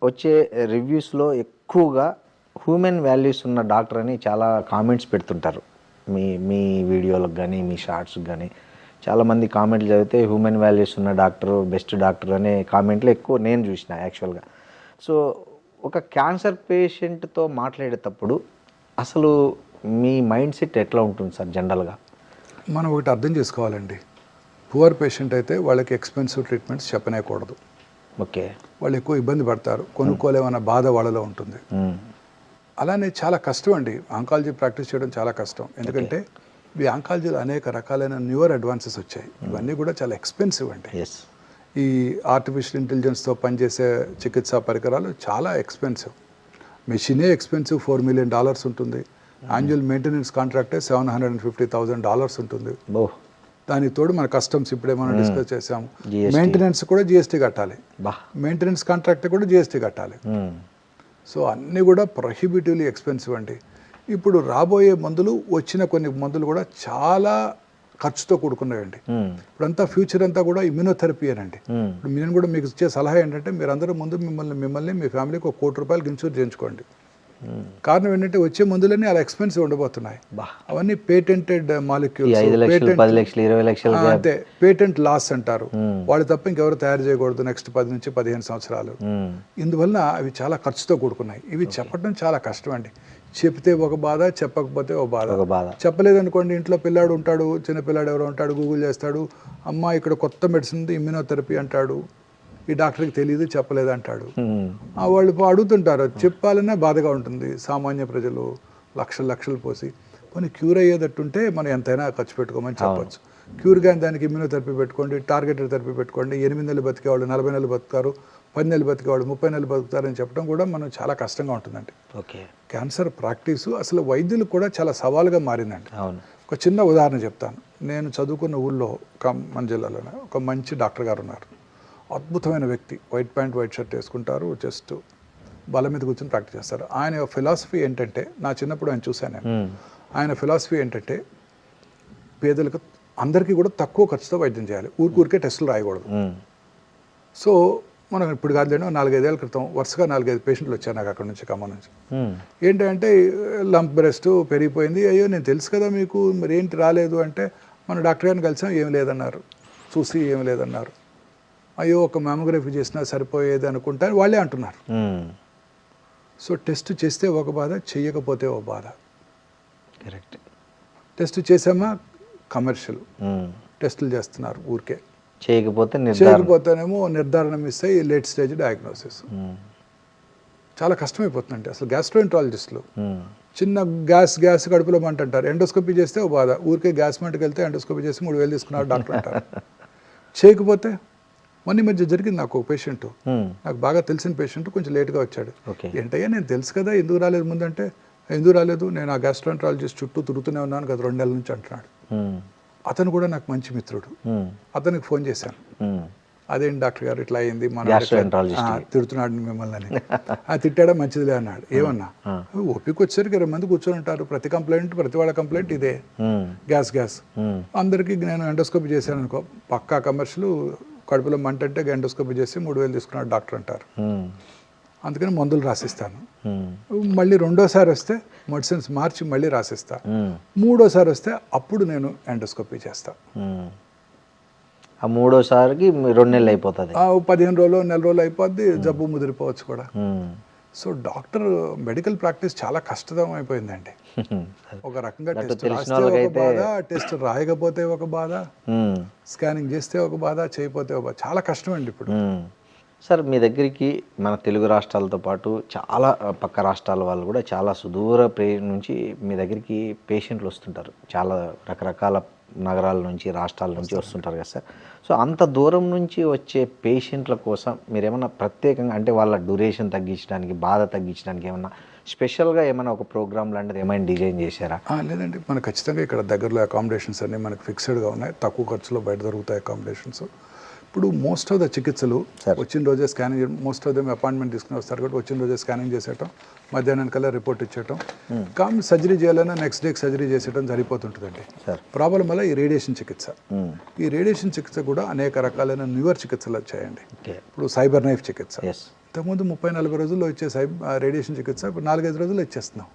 వచ్చే రివ్యూస్లో ఎక్కువగా హ్యూమన్ వాల్యూస్ ఉన్న డాక్టర్ అని చాలా కామెంట్స్ పెడుతుంటారు. మీ వీడియోలకు కానీ మీ షార్ట్స్కి కానీ చాలామంది కామెంట్లు చదివితే హ్యూమన్ వాల్యూస్ ఉన్న డాక్టర్, బెస్ట్ డాక్టర్ అనే కామెంట్లు ఎక్కువ నేను చూసిన యాక్చువల్గా. సో ఒక క్యాన్సర్ పేషెంట్తో మాట్లాడేటప్పుడు అసలు మీ మైండ్ సెట్ ఎట్లా ఉంటుంది సార్ జనరల్గా? మనం ఒకటి అర్థం చేసుకోవాలండి, పువర్ పేషెంట్ అయితే వాళ్ళకి ఎక్స్పెన్సివ్ ట్రీట్మెంట్స్ చెప్పనేకూడదు. ఓకే. వాళ్ళు ఎక్కువ ఇబ్బంది పడతారు, కొనుక్కోలేమన్న బాధ వాళ్ళలో ఉంటుంది. అలానే చాలా కష్టం అండి ఆంకాలజీ ప్రాక్టీస్ చేయడం, చాలా కష్టం. ఎందుకంటే ఈ ఆంకాలజీలో అనేక రకాలైన న్యూయర్ అడ్వాన్సెస్ వచ్చాయి. ఇవన్నీ కూడా చాలా ఎక్స్పెన్సివ్ అండి. ఈ ఆర్టిఫిషియల్ ఇంటెలిజెన్స్తో పనిచేసే చికిత్సా పరికరాలు చాలా ఎక్స్పెన్సివ్. మెషినే ఎక్స్పెన్సివ్, $4 million ఉంటుంది. యాన్యువల్ మెయింటెనెన్స్ కాంట్రాక్టే $750,000 ఉంటుంది. దానికి తోడు మన కస్టమ్స్ ఇప్పుడే మనం డిస్కస్ చేసాము, మెయింటెనెన్స్ కూడా GST కట్టాలి, మెయింటెనెన్స్ కాంట్రాక్ట్ కూడా GST కట్టాలి. సో అన్నీ కూడా ప్రొహిబిటివ్లీ ఎక్స్పెన్సివ్ అండి. ఇప్పుడు రాబోయే మందులు, వచ్చిన కొన్ని మందులు కూడా చాలా ఖర్చుతో కూడుకున్నాయండి. ఇప్పుడంతా ఫ్యూచర్ అంతా కూడా ఇమ్యూనోథెరపీ అనండి. ఇప్పుడు నేను కూడా మీకు ఇచ్చే సలహా ఏంటంటే, మీరు అందరూ ముందు మిమ్మల్ని మీ ఫ్యామిలీకి ₹1 కోటి ఇన్సూర్ చేయించుకోండి. కారణం ఏంటంటే వచ్చే మందులన్నీ అలా ఎక్స్పెన్సివ్ ఉండబోతున్నాయి. అవన్నీ పేటెంటెడ్ మాలిక్యూల్స్, అంతే పేటెంట్ లాస్ అంటారు. వాళ్ళు తప్ప ఇంకెవరు తయారు చేయకూడదు నెక్స్ట్ 10 నుంచి 15 సంవత్సరాలు. ఇందువల్ల అవి చాలా ఖర్చుతో కూడుకున్నాయి. ఇవి చెప్పడం చాలా కష్టం అండి. చెప్తే ఒక బాధ, చెప్పకపోతే ఒక బాధ. చెప్పలేదనుకోండి, ఇంట్లో పిల్లాడు ఉంటాడు, చిన్న పిల్లాడు ఎవరో ఉంటాడు, గూగుల్ చేస్తాడు, అమ్మ ఇక్కడ కొత్త మెడిసిన్ ఉంది ఇమ్యూనోథెరపీ అంటాడు, ఈ డాక్టర్కి తెలియదు చెప్పలేదు అంటాడు. వాళ్ళు అడుగుతుంటారు, చెప్పాలన్నా బాధగా ఉంటుంది. సామాన్య ప్రజలు లక్షలు పోసి కొన్ని క్యూర్ అయ్యేటట్టుంటే మనం ఎంతైనా ఖర్చు పెట్టుకోమని చెప్పచ్చు. క్యూర్ కానీ దానికి ఇమ్యూనోథెరపీ పెట్టుకోండి, టార్గెటెడ్ థెరపీ పెట్టుకోండి. 8 నెలలు బతికేవాళ్ళు 40 నెలలు బతుకుతారు, 10 నెలలు బతికేవాళ్ళు 30 నెలలు బతుకుతారని చెప్పడం కూడా మనం చాలా కష్టంగా ఉంటుందండి. క్యాన్సర్ ప్రాక్టీసు అసలు వైద్యులకు కూడా చాలా సవాలుగా మారిందండి. ఒక చిన్న ఉదాహరణ చెప్తాను. నేను చదువుకున్న ఊళ్ళో మన జిల్లాలోనే ఒక మంచి డాక్టర్ గారు ఉన్నారు. అద్భుతమైన వ్యక్తి, వైట్ ప్యాంట్ వైట్ షర్ట్ వేసుకుంటారు, జస్ట్ బల మీద కూర్చొని ప్రాక్టీస్ చేస్తారు. ఆయన ఫిలాసఫీ ఏంటంటే, నా చిన్నప్పుడు ఆయన చూశాను నేను, ఆయన ఫిలాసఫీ ఏంటంటే పేదలకు అందరికీ కూడా తక్కువ ఖర్చుతో వైద్యం చేయాలి, ఊరికే టెస్టులు రాయకూడదు. సో మనం ఇప్పుడు కాదు లేను, 4-5 ఏళ్ల క్రితం వరుసగా 4-5 పేషెంట్లు వచ్చారు నాకు అక్కడ నుంచి, ఖమ్మం నుంచి. ఏంటంటే లంప్ బ్రెస్ట్ పెరిగిపోయింది, అయ్యో నేను తెలుసు కదా మీకు, మరి ఏంటి రాలేదు అంటే, మన డాక్టర్ గారిని కలిసాం, ఏం లేదన్నారు, చూసి ఏం లేదన్నారు. అయ్యో ఒక మ్యామోగ్రఫీ చేసినా సరిపోయేది అనుకుంటా వాళ్ళే అంటున్నారు. సో టెస్ట్ చేస్తే ఒక బాధ, చెయ్యకపోతే ఒక బాధ. కరెక్ట్. టెస్ట్ చేసామా కమర్షియల్ టెస్టులు చేస్తున్నారు, ఊరికే చేయకపోతేనేమో నిర్ధారణ మిస్ అయ్యి లేట్ స్టేజ్ డయాగ్నోసిస్. చాలా కష్టమైపోతుందండి అసలు. గ్యాస్ట్రోఎంట్రాలజిస్టులు చిన్న గ్యాస్ కడుపులో మంట అంటారు, ఎండోస్కోపీ చేస్తే ఒక బాధ, ఊరికే గ్యాస్ మంటకి వెళ్తే ఎండోస్కోపీ చేసి 3,000 తీసుకున్నారు డాక్టర్ అంటారు. చేయకపోతే మొన్న మధ్య జరిగింది నాకు ఒక పేషెంట్, నాకు బాగా తెలిసిన పేషెంట్, కొంచెం లేట్గా వచ్చాడు. ఏంటయ్యా నేను తెలుసు కదా, ఎందుకు రాలేదు ముందంటే, ఎందుకు రాలేదు, నేను ఆ గ్యాస్ట్రోఎంట్రాలజిస్ట్ చుట్టూ తిరుగుతూనే ఉన్నాను గత 2 నెలల నుంచి అంటున్నాడు. అతను కూడా నాకు మంచి మిత్రుడు. అతనికి ఫోన్ చేశాను, అదేంటి డాక్టర్ గారు ఇట్లా అయింది, మన తిడుతున్నాడు మిమ్మల్ని అని. తిట్టాడా, మంచిదిలే అన్నాడు. ఏమన్నా, ఓపిక వచ్చేసరికి 20 మంది కూర్చొని ఉంటారు, ప్రతి వాళ్ళ కంప్లైంట్ ఇదే, గ్యాస్. అందరికీ నేను ఎండోస్కోపీ చేశాను అనుకో, పక్కా కమర్షియల్, కడుపులో మంట అంటే ఎండోస్కోపీ చేసి 3,000 తీసుకున్నాడు డాక్టర్ అంటారు. అందుకని మందులు రాసిస్తాను. మళ్ళీ రెండోసారి వస్తే మెడిసిన్స్ మార్చి మళ్ళీ రాసిస్తా. మూడోసారి వస్తే అప్పుడు నేను ఎండోస్కోపీ చేస్తా. ఆ మూడోసారికి 2 నెలలు అయిపోతుంది, 15 రోజులు, నెల రోజులు అయిపోద్ది, జబ్బు ముదిరిపోవచ్చు కూడా. సో డాక్టర్ మెడికల్ ప్రాక్టీస్ చాలా కష్టతరం అయిపోయిందండి. ఒక రకంగా టెస్ట్ రాస్తే ఒక బాధ, టెస్ట్ రాయకపోతే ఒక బాధ, స్కానింగ్ చేస్తే ఒక బాధ, చేయకపోతే ఒక బాధ, చాలా కష్టం అండి ఇప్పుడు. సార్ మీ దగ్గరికి మన తెలుగు రాష్ట్రాలతో పాటు చాలా పక్క రాష్ట్రాల వాళ్ళు కూడా చాలా సుదూర నుంచి మీ దగ్గరికి పేషెంట్లు వస్తుంటారు, చాలా రకరకాల నగరాల నుంచి రాష్ట్రాల నుంచి వస్తుంటారు కదా సార్. సో అంత దూరం నుంచి వచ్చే పేషెంట్ల కోసం మీరు ఏమన్నా ప్రత్యేకంగా, అంటే వాళ్ళ డ్యూరేషన్ తగ్గించడానికి, బాధ తగ్గించడానికి ఏమన్నా స్పెషల్గా ఏమైనా ఒక ప్రోగ్రామ్ లాంటిది ఏమైనా డిజైన్ చేశారా? లేదండి, మనకు ఖచ్చితంగా ఇక్కడ దగ్గరలో అకామిడేషన్స్ అన్నీ మనకు ఫిక్స్డ్గా ఉన్నాయి, తక్కువ ఖర్చులో బయట దొరుకుతాయి అకామిడేషన్స్. ఇప్పుడు మోస్ట్ ఆఫ్ ద చికిత్సలు వచ్చిన రోజే scanning, most of them appointment తీసుకుని వస్తారు కాబట్టి వచ్చిన రోజే స్కానింగ్ చేసేయటం, మధ్యాహ్నం కల్లా రిపోర్ట్ ఇచ్చేయటం, కానీ సర్జరీ చేయాలన్నా నెక్స్ట్ డేకి సర్జరీ చేసేయడం సరిపోతుంటుందండి. ప్రాబ్లం వల్ల ఈ రేడియేషన్ చికిత్స, ఈ రేడియేషన్ చికిత్స కూడా అనేక రకాలైన న్యూయర్ చికిత్సలు వచ్చాయండి. ఇప్పుడు సైబర్ నైఫ్ చికిత్స, ఇంతకుముందు 30-40 రోజుల్లో వచ్చే రేడియేషన్ చికిత్స ఇప్పుడు 4-5 రోజుల్లో ఇచ్చేస్తున్నాం.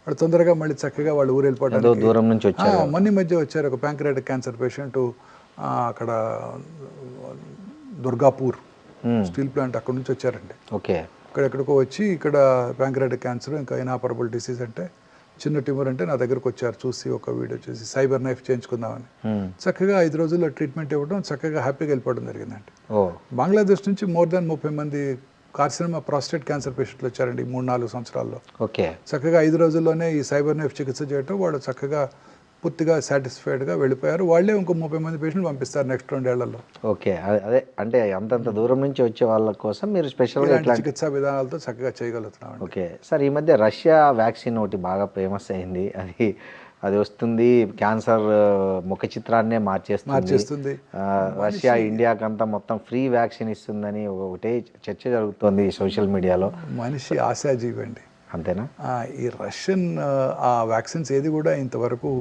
వాళ్ళు తొందరగా మళ్ళీ చక్కగా వాళ్ళు ఊరు వెళ్ళిపోవడానికి దూరం నుంచి వచ్చారు. మొన్న మధ్య వచ్చారు ఒక ప్యాంక్రియాటిక్ క్యాన్సర్ పేషెంట్, అక్కడ దుర్గాపూర్ స్టీల్ ప్లాంట్ అక్కడ నుంచి వచ్చారండి. ఓకే. ఇక్కడెక్కడికో వచ్చి ఇక్కడ ప్యాంక్రియాటిక్ క్యాన్సర్, ఇంకా ఇనాపరబుల్ డిసీజ్ అంటే చిన్న ట్యూమర్ అంటే నా దగ్గరకు వచ్చారు, చూసి ఒక వీడియో చూసి సైబర్ నైఫ్ చేయించుకుందామని. చక్కగా 5 రోజుల్లో ట్రీట్మెంట్ ఇవ్వడం, చక్కగా హ్యాపీగా వెళ్ళిపోవడం జరిగిందండి. బంగ్లాదేశ్ నుంచి మోర్ దాన్ 30 మంది కార్సినోమా ప్రాస్టేట్ క్యాన్సర్ పేషెంట్లు వచ్చారండి 3-4 సంవత్సరాల్లో. ఓకే, చక్కగా 5 రోజుల్లోనే ఈ సైబర్ నైఫ్ చికిత్స చేయడం, వాళ్ళు చక్కగా పూర్తిగా సాటిస్ఫైడ్గా వెళ్ళిపోయారు. వాళ్ళే ఇంకో 30 మంది పేషెంట్లు పంపిస్తారు నెక్స్ట్ 2 ఏళ్లలో. ఓకే, అదే అంటే అంతంత దూరం నుంచి వచ్చే వాళ్ళ కోసం మీరు స్పెషల్గా ఇలాంటి చికిత్సా విధానాలతో చక్కగా చేయగలుగుతున్నాం. ఓకే సార్, ఈ మధ్య రష్యా వ్యాక్సిన్ ఒకటి బాగా ఫేమస్ అయింది. అది వస్తుంది, క్యాన్సర్ ముఖ చిత్రాన్నే మార్చేస్తుంది. రష్యా ఇండియాకంతా మొత్తం ఫ్రీ వ్యాక్సిన్ ఇస్తుందని ఒకటే చర్చ జరుగుతుంది సోషల్ మీడియాలో. మనిషి ఆశాజీవి అండి, అంతేనా? ఈ రష్యన్ ఆ వ్యాక్సిన్స్ ఏది కూడా ఇంతవరకు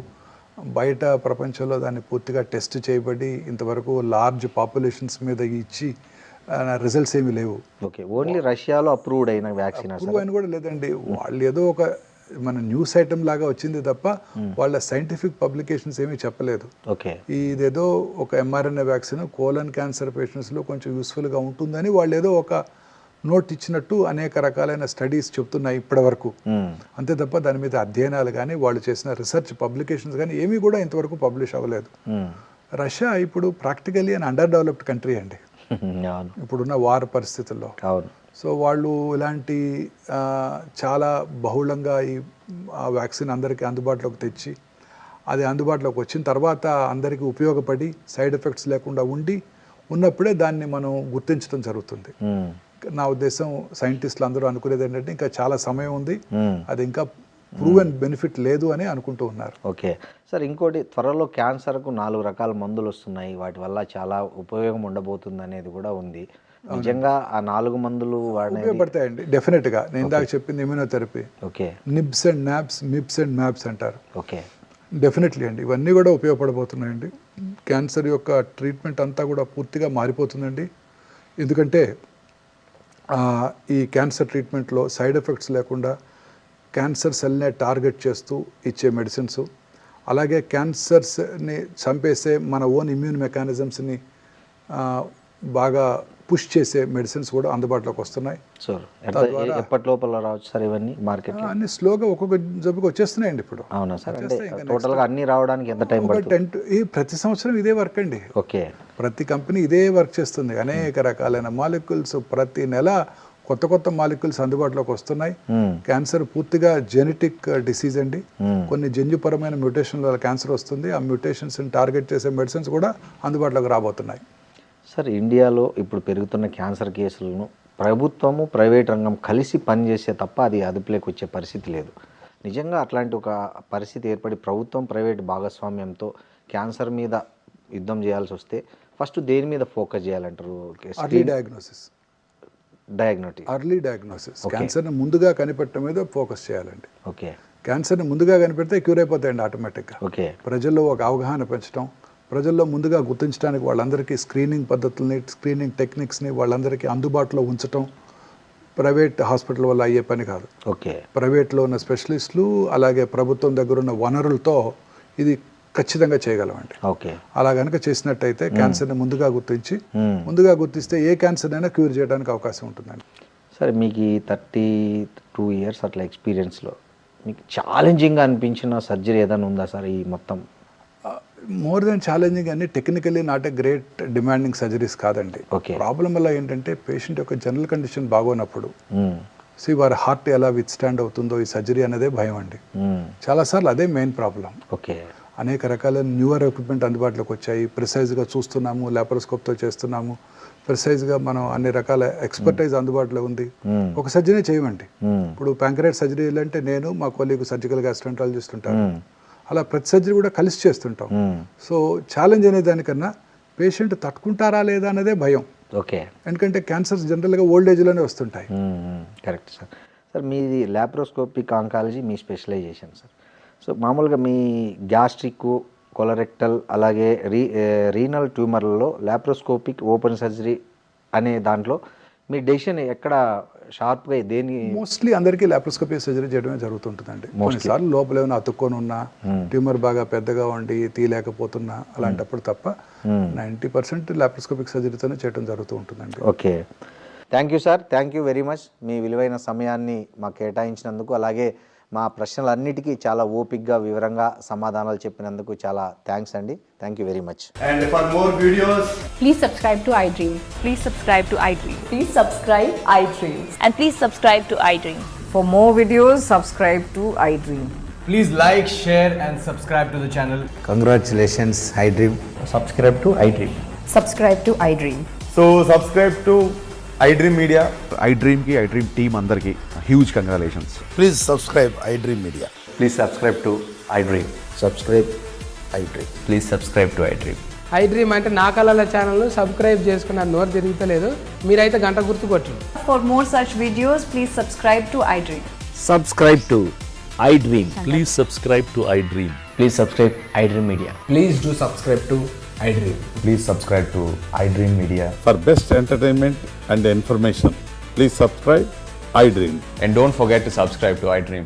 బయట ప్రపంచంలో దాన్ని పూర్తిగా టెస్ట్ చేయబడి ఇంతవరకు లార్జ్ పాపులేషన్స్ మీద ఇచ్చి రిజల్ట్స్ ఏమీ లేవు. ఓకే, ఓన్లీ రష్యాలో అప్రూవ్డ్ అయిన వ్యాక్సిన్ అని కూడా లేదండి. వాళ్ళు ఏదో ఒక మన న్యూస్ ఐటమ్ లాగా వచ్చింది తప్ప వాళ్ళ సైంటిఫిక్ పబ్లికేషన్స్ ఏమీ చెప్పలేదు. ఓకే, ఇదేదో ఒక mRNA వ్యాక్సిన్ కోలన్ క్యాన్సర్ పేషెంట్స్లో కొంచెం యూస్ఫుల్గా ఉంటుందని వాళ్ళు ఏదో ఒక నోట్ ఇచ్చినట్టు అనేక రకాలైన స్టడీస్ చెప్తున్నాయి ఇప్పటి వరకు. అంతే తప్ప దాని మీద అధ్యయనాలు కానీ వాళ్ళు చేసిన రీసెర్చ్ పబ్లికేషన్స్ కానీ ఏమీ కూడా ఇంతవరకు పబ్లిష్ అవ్వలేదు. రష్యా ఇప్పుడు ప్రాక్టికలీ అని అండర్ డెవలప్డ్ కంట్రీ అండి ఇప్పుడున్న వార్ పరిస్థితుల్లో. సో వాళ్ళు ఇలాంటి చాలా బహుళంగా ఈ వ్యాక్సిన్ అందరికీ అందుబాటులోకి తెచ్చి, అది అందుబాటులోకి వచ్చిన తర్వాత అందరికీ ఉపయోగపడి సైడ్ ఎఫెక్ట్స్ లేకుండా ఉన్నప్పుడే దాన్ని మనం గుర్తించడం జరుగుతుంది. నా ఉద్దేశం సైంటిస్టులు అందరూ అనుకునేది ఏంటంటే ఇంకా చాలా సమయం ఉంది, అది ఇంకా ప్రూవెన్ బెనిఫిట్ లేదు అని అనుకుంటూ ఉన్నారు. ఓకే సార్, ఇంకోటి త్వరలో క్యాన్సర్కు 4 రకాల మందులు వస్తున్నాయి, వాటి వల్ల చాలా ఉపయోగం ఉండబోతుంది అనేది కూడా ఉంది. నిజంగా ఆ 4 మందులు ఉపయోగపడతాయండి డెఫినెట్గా. నేను ఇందాక చెప్పింది immunotherapy, okay, nibs and న్యాబ్స్, మిబ్స్ and మ్యాబ్స్ అంటారు. ఓకే, డెఫినెట్లీ అండి, ఇవన్నీ కూడా ఉపయోగపడబోతున్నాయండి. క్యాన్సర్ యొక్క ట్రీట్మెంట్ అంతా కూడా పూర్తిగా మారిపోతుందండి. ఎందుకంటే ఈ క్యాన్సర్ ట్రీట్మెంట్లో సైడ్ ఎఫెక్ట్స్ లేకుండా క్యాన్సర్ సెల్నే టార్గెట్ చేస్తూ ఇచ్చే మెడిసిన్స్, అలాగే క్యాన్సర్స్ని చంపేసే మన ఓన్ ఇమ్యూన్ మెకానిజమ్స్ని బాగా పుష్ చేసే మెడిసిన్స్ కూడా అందుబాటులోకి వస్తున్నాయి. ఎప్పటి లోపల రావచ్చు సార్ ఇవన్నీ మార్కెట్? అన్ని స్లోగా ఒక్కొక్క జబ్బుకి వచ్చేస్తున్నాయండి ఇప్పుడు. అవునా సార్, టోటల్గా అన్ని రావడానికి ఎంత టైం పడుతుంది? ప్రతి సంవత్సరం ఇదే వర్క్ అండి. ఓకే, ప్రతి కంపెనీ ఇదే వర్క్ చేస్తుంది. అనేక రకాలైన మాలిక్యూల్స్ ప్రతి నెల కొత్త కొత్త మాలిక్యూల్స్ అందుబాటులోకి వస్తున్నాయి. క్యాన్సర్ పూర్తిగా జెనెటిక్ డిసీజ్ అండి. కొన్ని జన్యుపరమైన మ్యూటేషన్ వల్ల క్యాన్సర్ వస్తుంది. ఆ మ్యూటేషన్స్ని టార్గెట్ చేసే మెడిసిన్స్ కూడా అందుబాటులోకి రాబోతున్నాయి. సార్, ఇండియాలో ఇప్పుడు పెరుగుతున్న క్యాన్సర్ కేసులను ప్రభుత్వము ప్రైవేట్ రంగం కలిసి పనిచేసే తప్ప అది అదుపులోకి వచ్చే పరిస్థితి లేదు. నిజంగా అట్లాంటి ఒక పరిస్థితి ఏర్పడి ప్రభుత్వం ప్రైవేట్ భాగస్వామ్యంతో క్యాన్సర్ మీద యుద్ధం చేయాల్సి వస్తే ఫస్ట్ దేని మీద ఫోకస్ చేయాలంటారు? ఎర్లీ డయాగ్నోసిస్, క్యాన్సర్ని ముందుగా కనిపెట్టడం మీద ఫోకస్ చేయాలండి. ఓకే, క్యాన్సర్ని ముందుగా కనిపెడితే క్యూర్ అయిపోతాయండి ఆటోమేటిక్గా. ఓకే, ప్రజల్లో ఒక అవగాహన పెంచడం, ప్రజల్లో ముందుగా గుర్తించడానికి వాళ్ళందరికీ స్క్రీనింగ్ పద్ధతుల్ని, స్క్రీనింగ్ టెక్నిక్స్ని వాళ్ళందరికీ అందుబాటులో ఉంచడం ప్రైవేట్ హాస్పిటల్ వల్ల అయ్యే పని కాదు. ఓకే, ప్రైవేట్లో ఉన్న స్పెషలిస్టులు అలాగే ప్రభుత్వం దగ్గర ఉన్న వనరులతో ఇది ఖచ్చితంగా చేయగలమండి. ఓకే, అలా కనుక చేసినట్టయితే క్యాన్సర్ని ముందుగా గుర్తిస్తే ఏ క్యాన్సర్ అయినా క్యూర్ చేయడానికి అవకాశం ఉంటుందండి. సరే, మీకు ఈ 32 ఇయర్స్ అట్లా ఎక్స్పీరియన్స్లో మీకు ఛాలెంజింగ్గా అనిపించిన సర్జరీ ఏదైనా ఉందా సార్? ఈ మొత్తం మోర్ దెన్ ఛాలెంజింగ్ అన్ని technically not a great demanding surgeries కాదండి. ప్రాబ్లం వల్ల ఏంటంటే పేషెంట్ యొక్క జనరల్ కండిషన్ బాగోనప్పుడు వారి హార్ట్ ఎలా విత్ స్టాండ్ అవుతుందో ఈ సర్జరీ అనేదే భయం అండి. చాలాసార్లు అదే మెయిన్ ప్రాబ్లం. ఓకే, అనేక రకాల న్యూవర్ ఎక్విప్మెంట్ అందుబాటులోకి వచ్చాయి. ప్రిసైజ్గా చూస్తున్నాము, లాప్రోస్కోప్తో చేస్తున్నాము, ప్రిసైజ్గా మనం అన్ని రకాల ఎక్స్పర్టైజ్ అందుబాటులో ఉంది. ఒక సర్జరీ చేయమండి. ఇప్పుడు ప్యాంక్రియాటిక్ సర్జరీ అంటే నేను మా కొలీగ్ సర్జికల్ గ్యాస్ట్రాంటాలజిస్ట్ ఉంటాను, అలా ప్రతి సర్జరీ కూడా కలిసి చేస్తుంటాం. సో ఛాలెంజ్ అనే దానికన్నా పేషెంట్ తట్టుకుంటారా లేదా అనేదే భయం. ఓకే, ఎందుకంటే క్యాన్సర్స్ జనరల్గా ఓల్డ్ ఏజ్లోనే వస్తుంటాయి. Correct sir. సార్, మీది లాప్రోస్కోపిక్ ఆంకాలజీ మీ స్పెషలైజేషన్ సార్. సో మామూలుగా మీ గ్యాస్ట్రిక్, కొలరెక్టల్ అలాగే రీనల్ ట్యూమర్లలో లాప్రోస్కోపిక్ ఓపెన్ సర్జరీ అనే దాంట్లో మీ డెసిషన్ ఎక్కడ షార్ప్గా దేని? మోస్ట్లీ అందరికీ లాప్రోస్కోపీ సర్జరీ చేయడమే జరుగుతుంటుందండి. కొన్నిసార్లు లోపల ఏమైనా అతుక్కొని ఉన్నా, ట్యూమర్ బాగా పెద్దగా ఉండి తీయలేకపోతున్నా అలాంటప్పుడు తప్ప 90% లాప్రోస్కోపిక్ సర్జరీతోనే చేయడం జరుగుతూ ఉంటుందండి. Okay, thank you sir, thank you very much. మీ విలువైన సమయాన్ని మాకు కేటాయించినందుకు, అలాగే మా ప్రశ్నలన్నిటికీ చాలా ఓపిక్గా వివరంగా సమాధానాలు చెప్పినందుకు చాలా థ్యాంక్స్ అండి. Thank you very much. And for more videos, Please subscribe to iDream. Please subscribe to iDream. Please subscribe iDream. And please subscribe to iDream. For more videos, subscribe to iDream. please like, share and subscribe to the channel. Congratulations iDream. Subscribe to iDream. Subscribe to iDream. So subscribe to iDream Media. iDream की iDream team अंदर की huge congratulations. Please subscribe iDream Media. Please subscribe to iDream. Subscribe iDream. Please subscribe to iDream. iDream అంటే నా కళల ఛానల్ను సబ్స్క్రైబ్ చేసుకున్న నోరు తిరుగుతలేదు, మీరైతే గంట గుర్తు కొట్టండి. For more such videos, please subscribe to iDream. Subscribe to iDream. Please subscribe to iDream. Please subscribe iDream Media. Please do subscribe to iDream. Please subscribe to iDream Media. For best entertainment and information, please subscribe iDream. And don't forget to subscribe to iDream.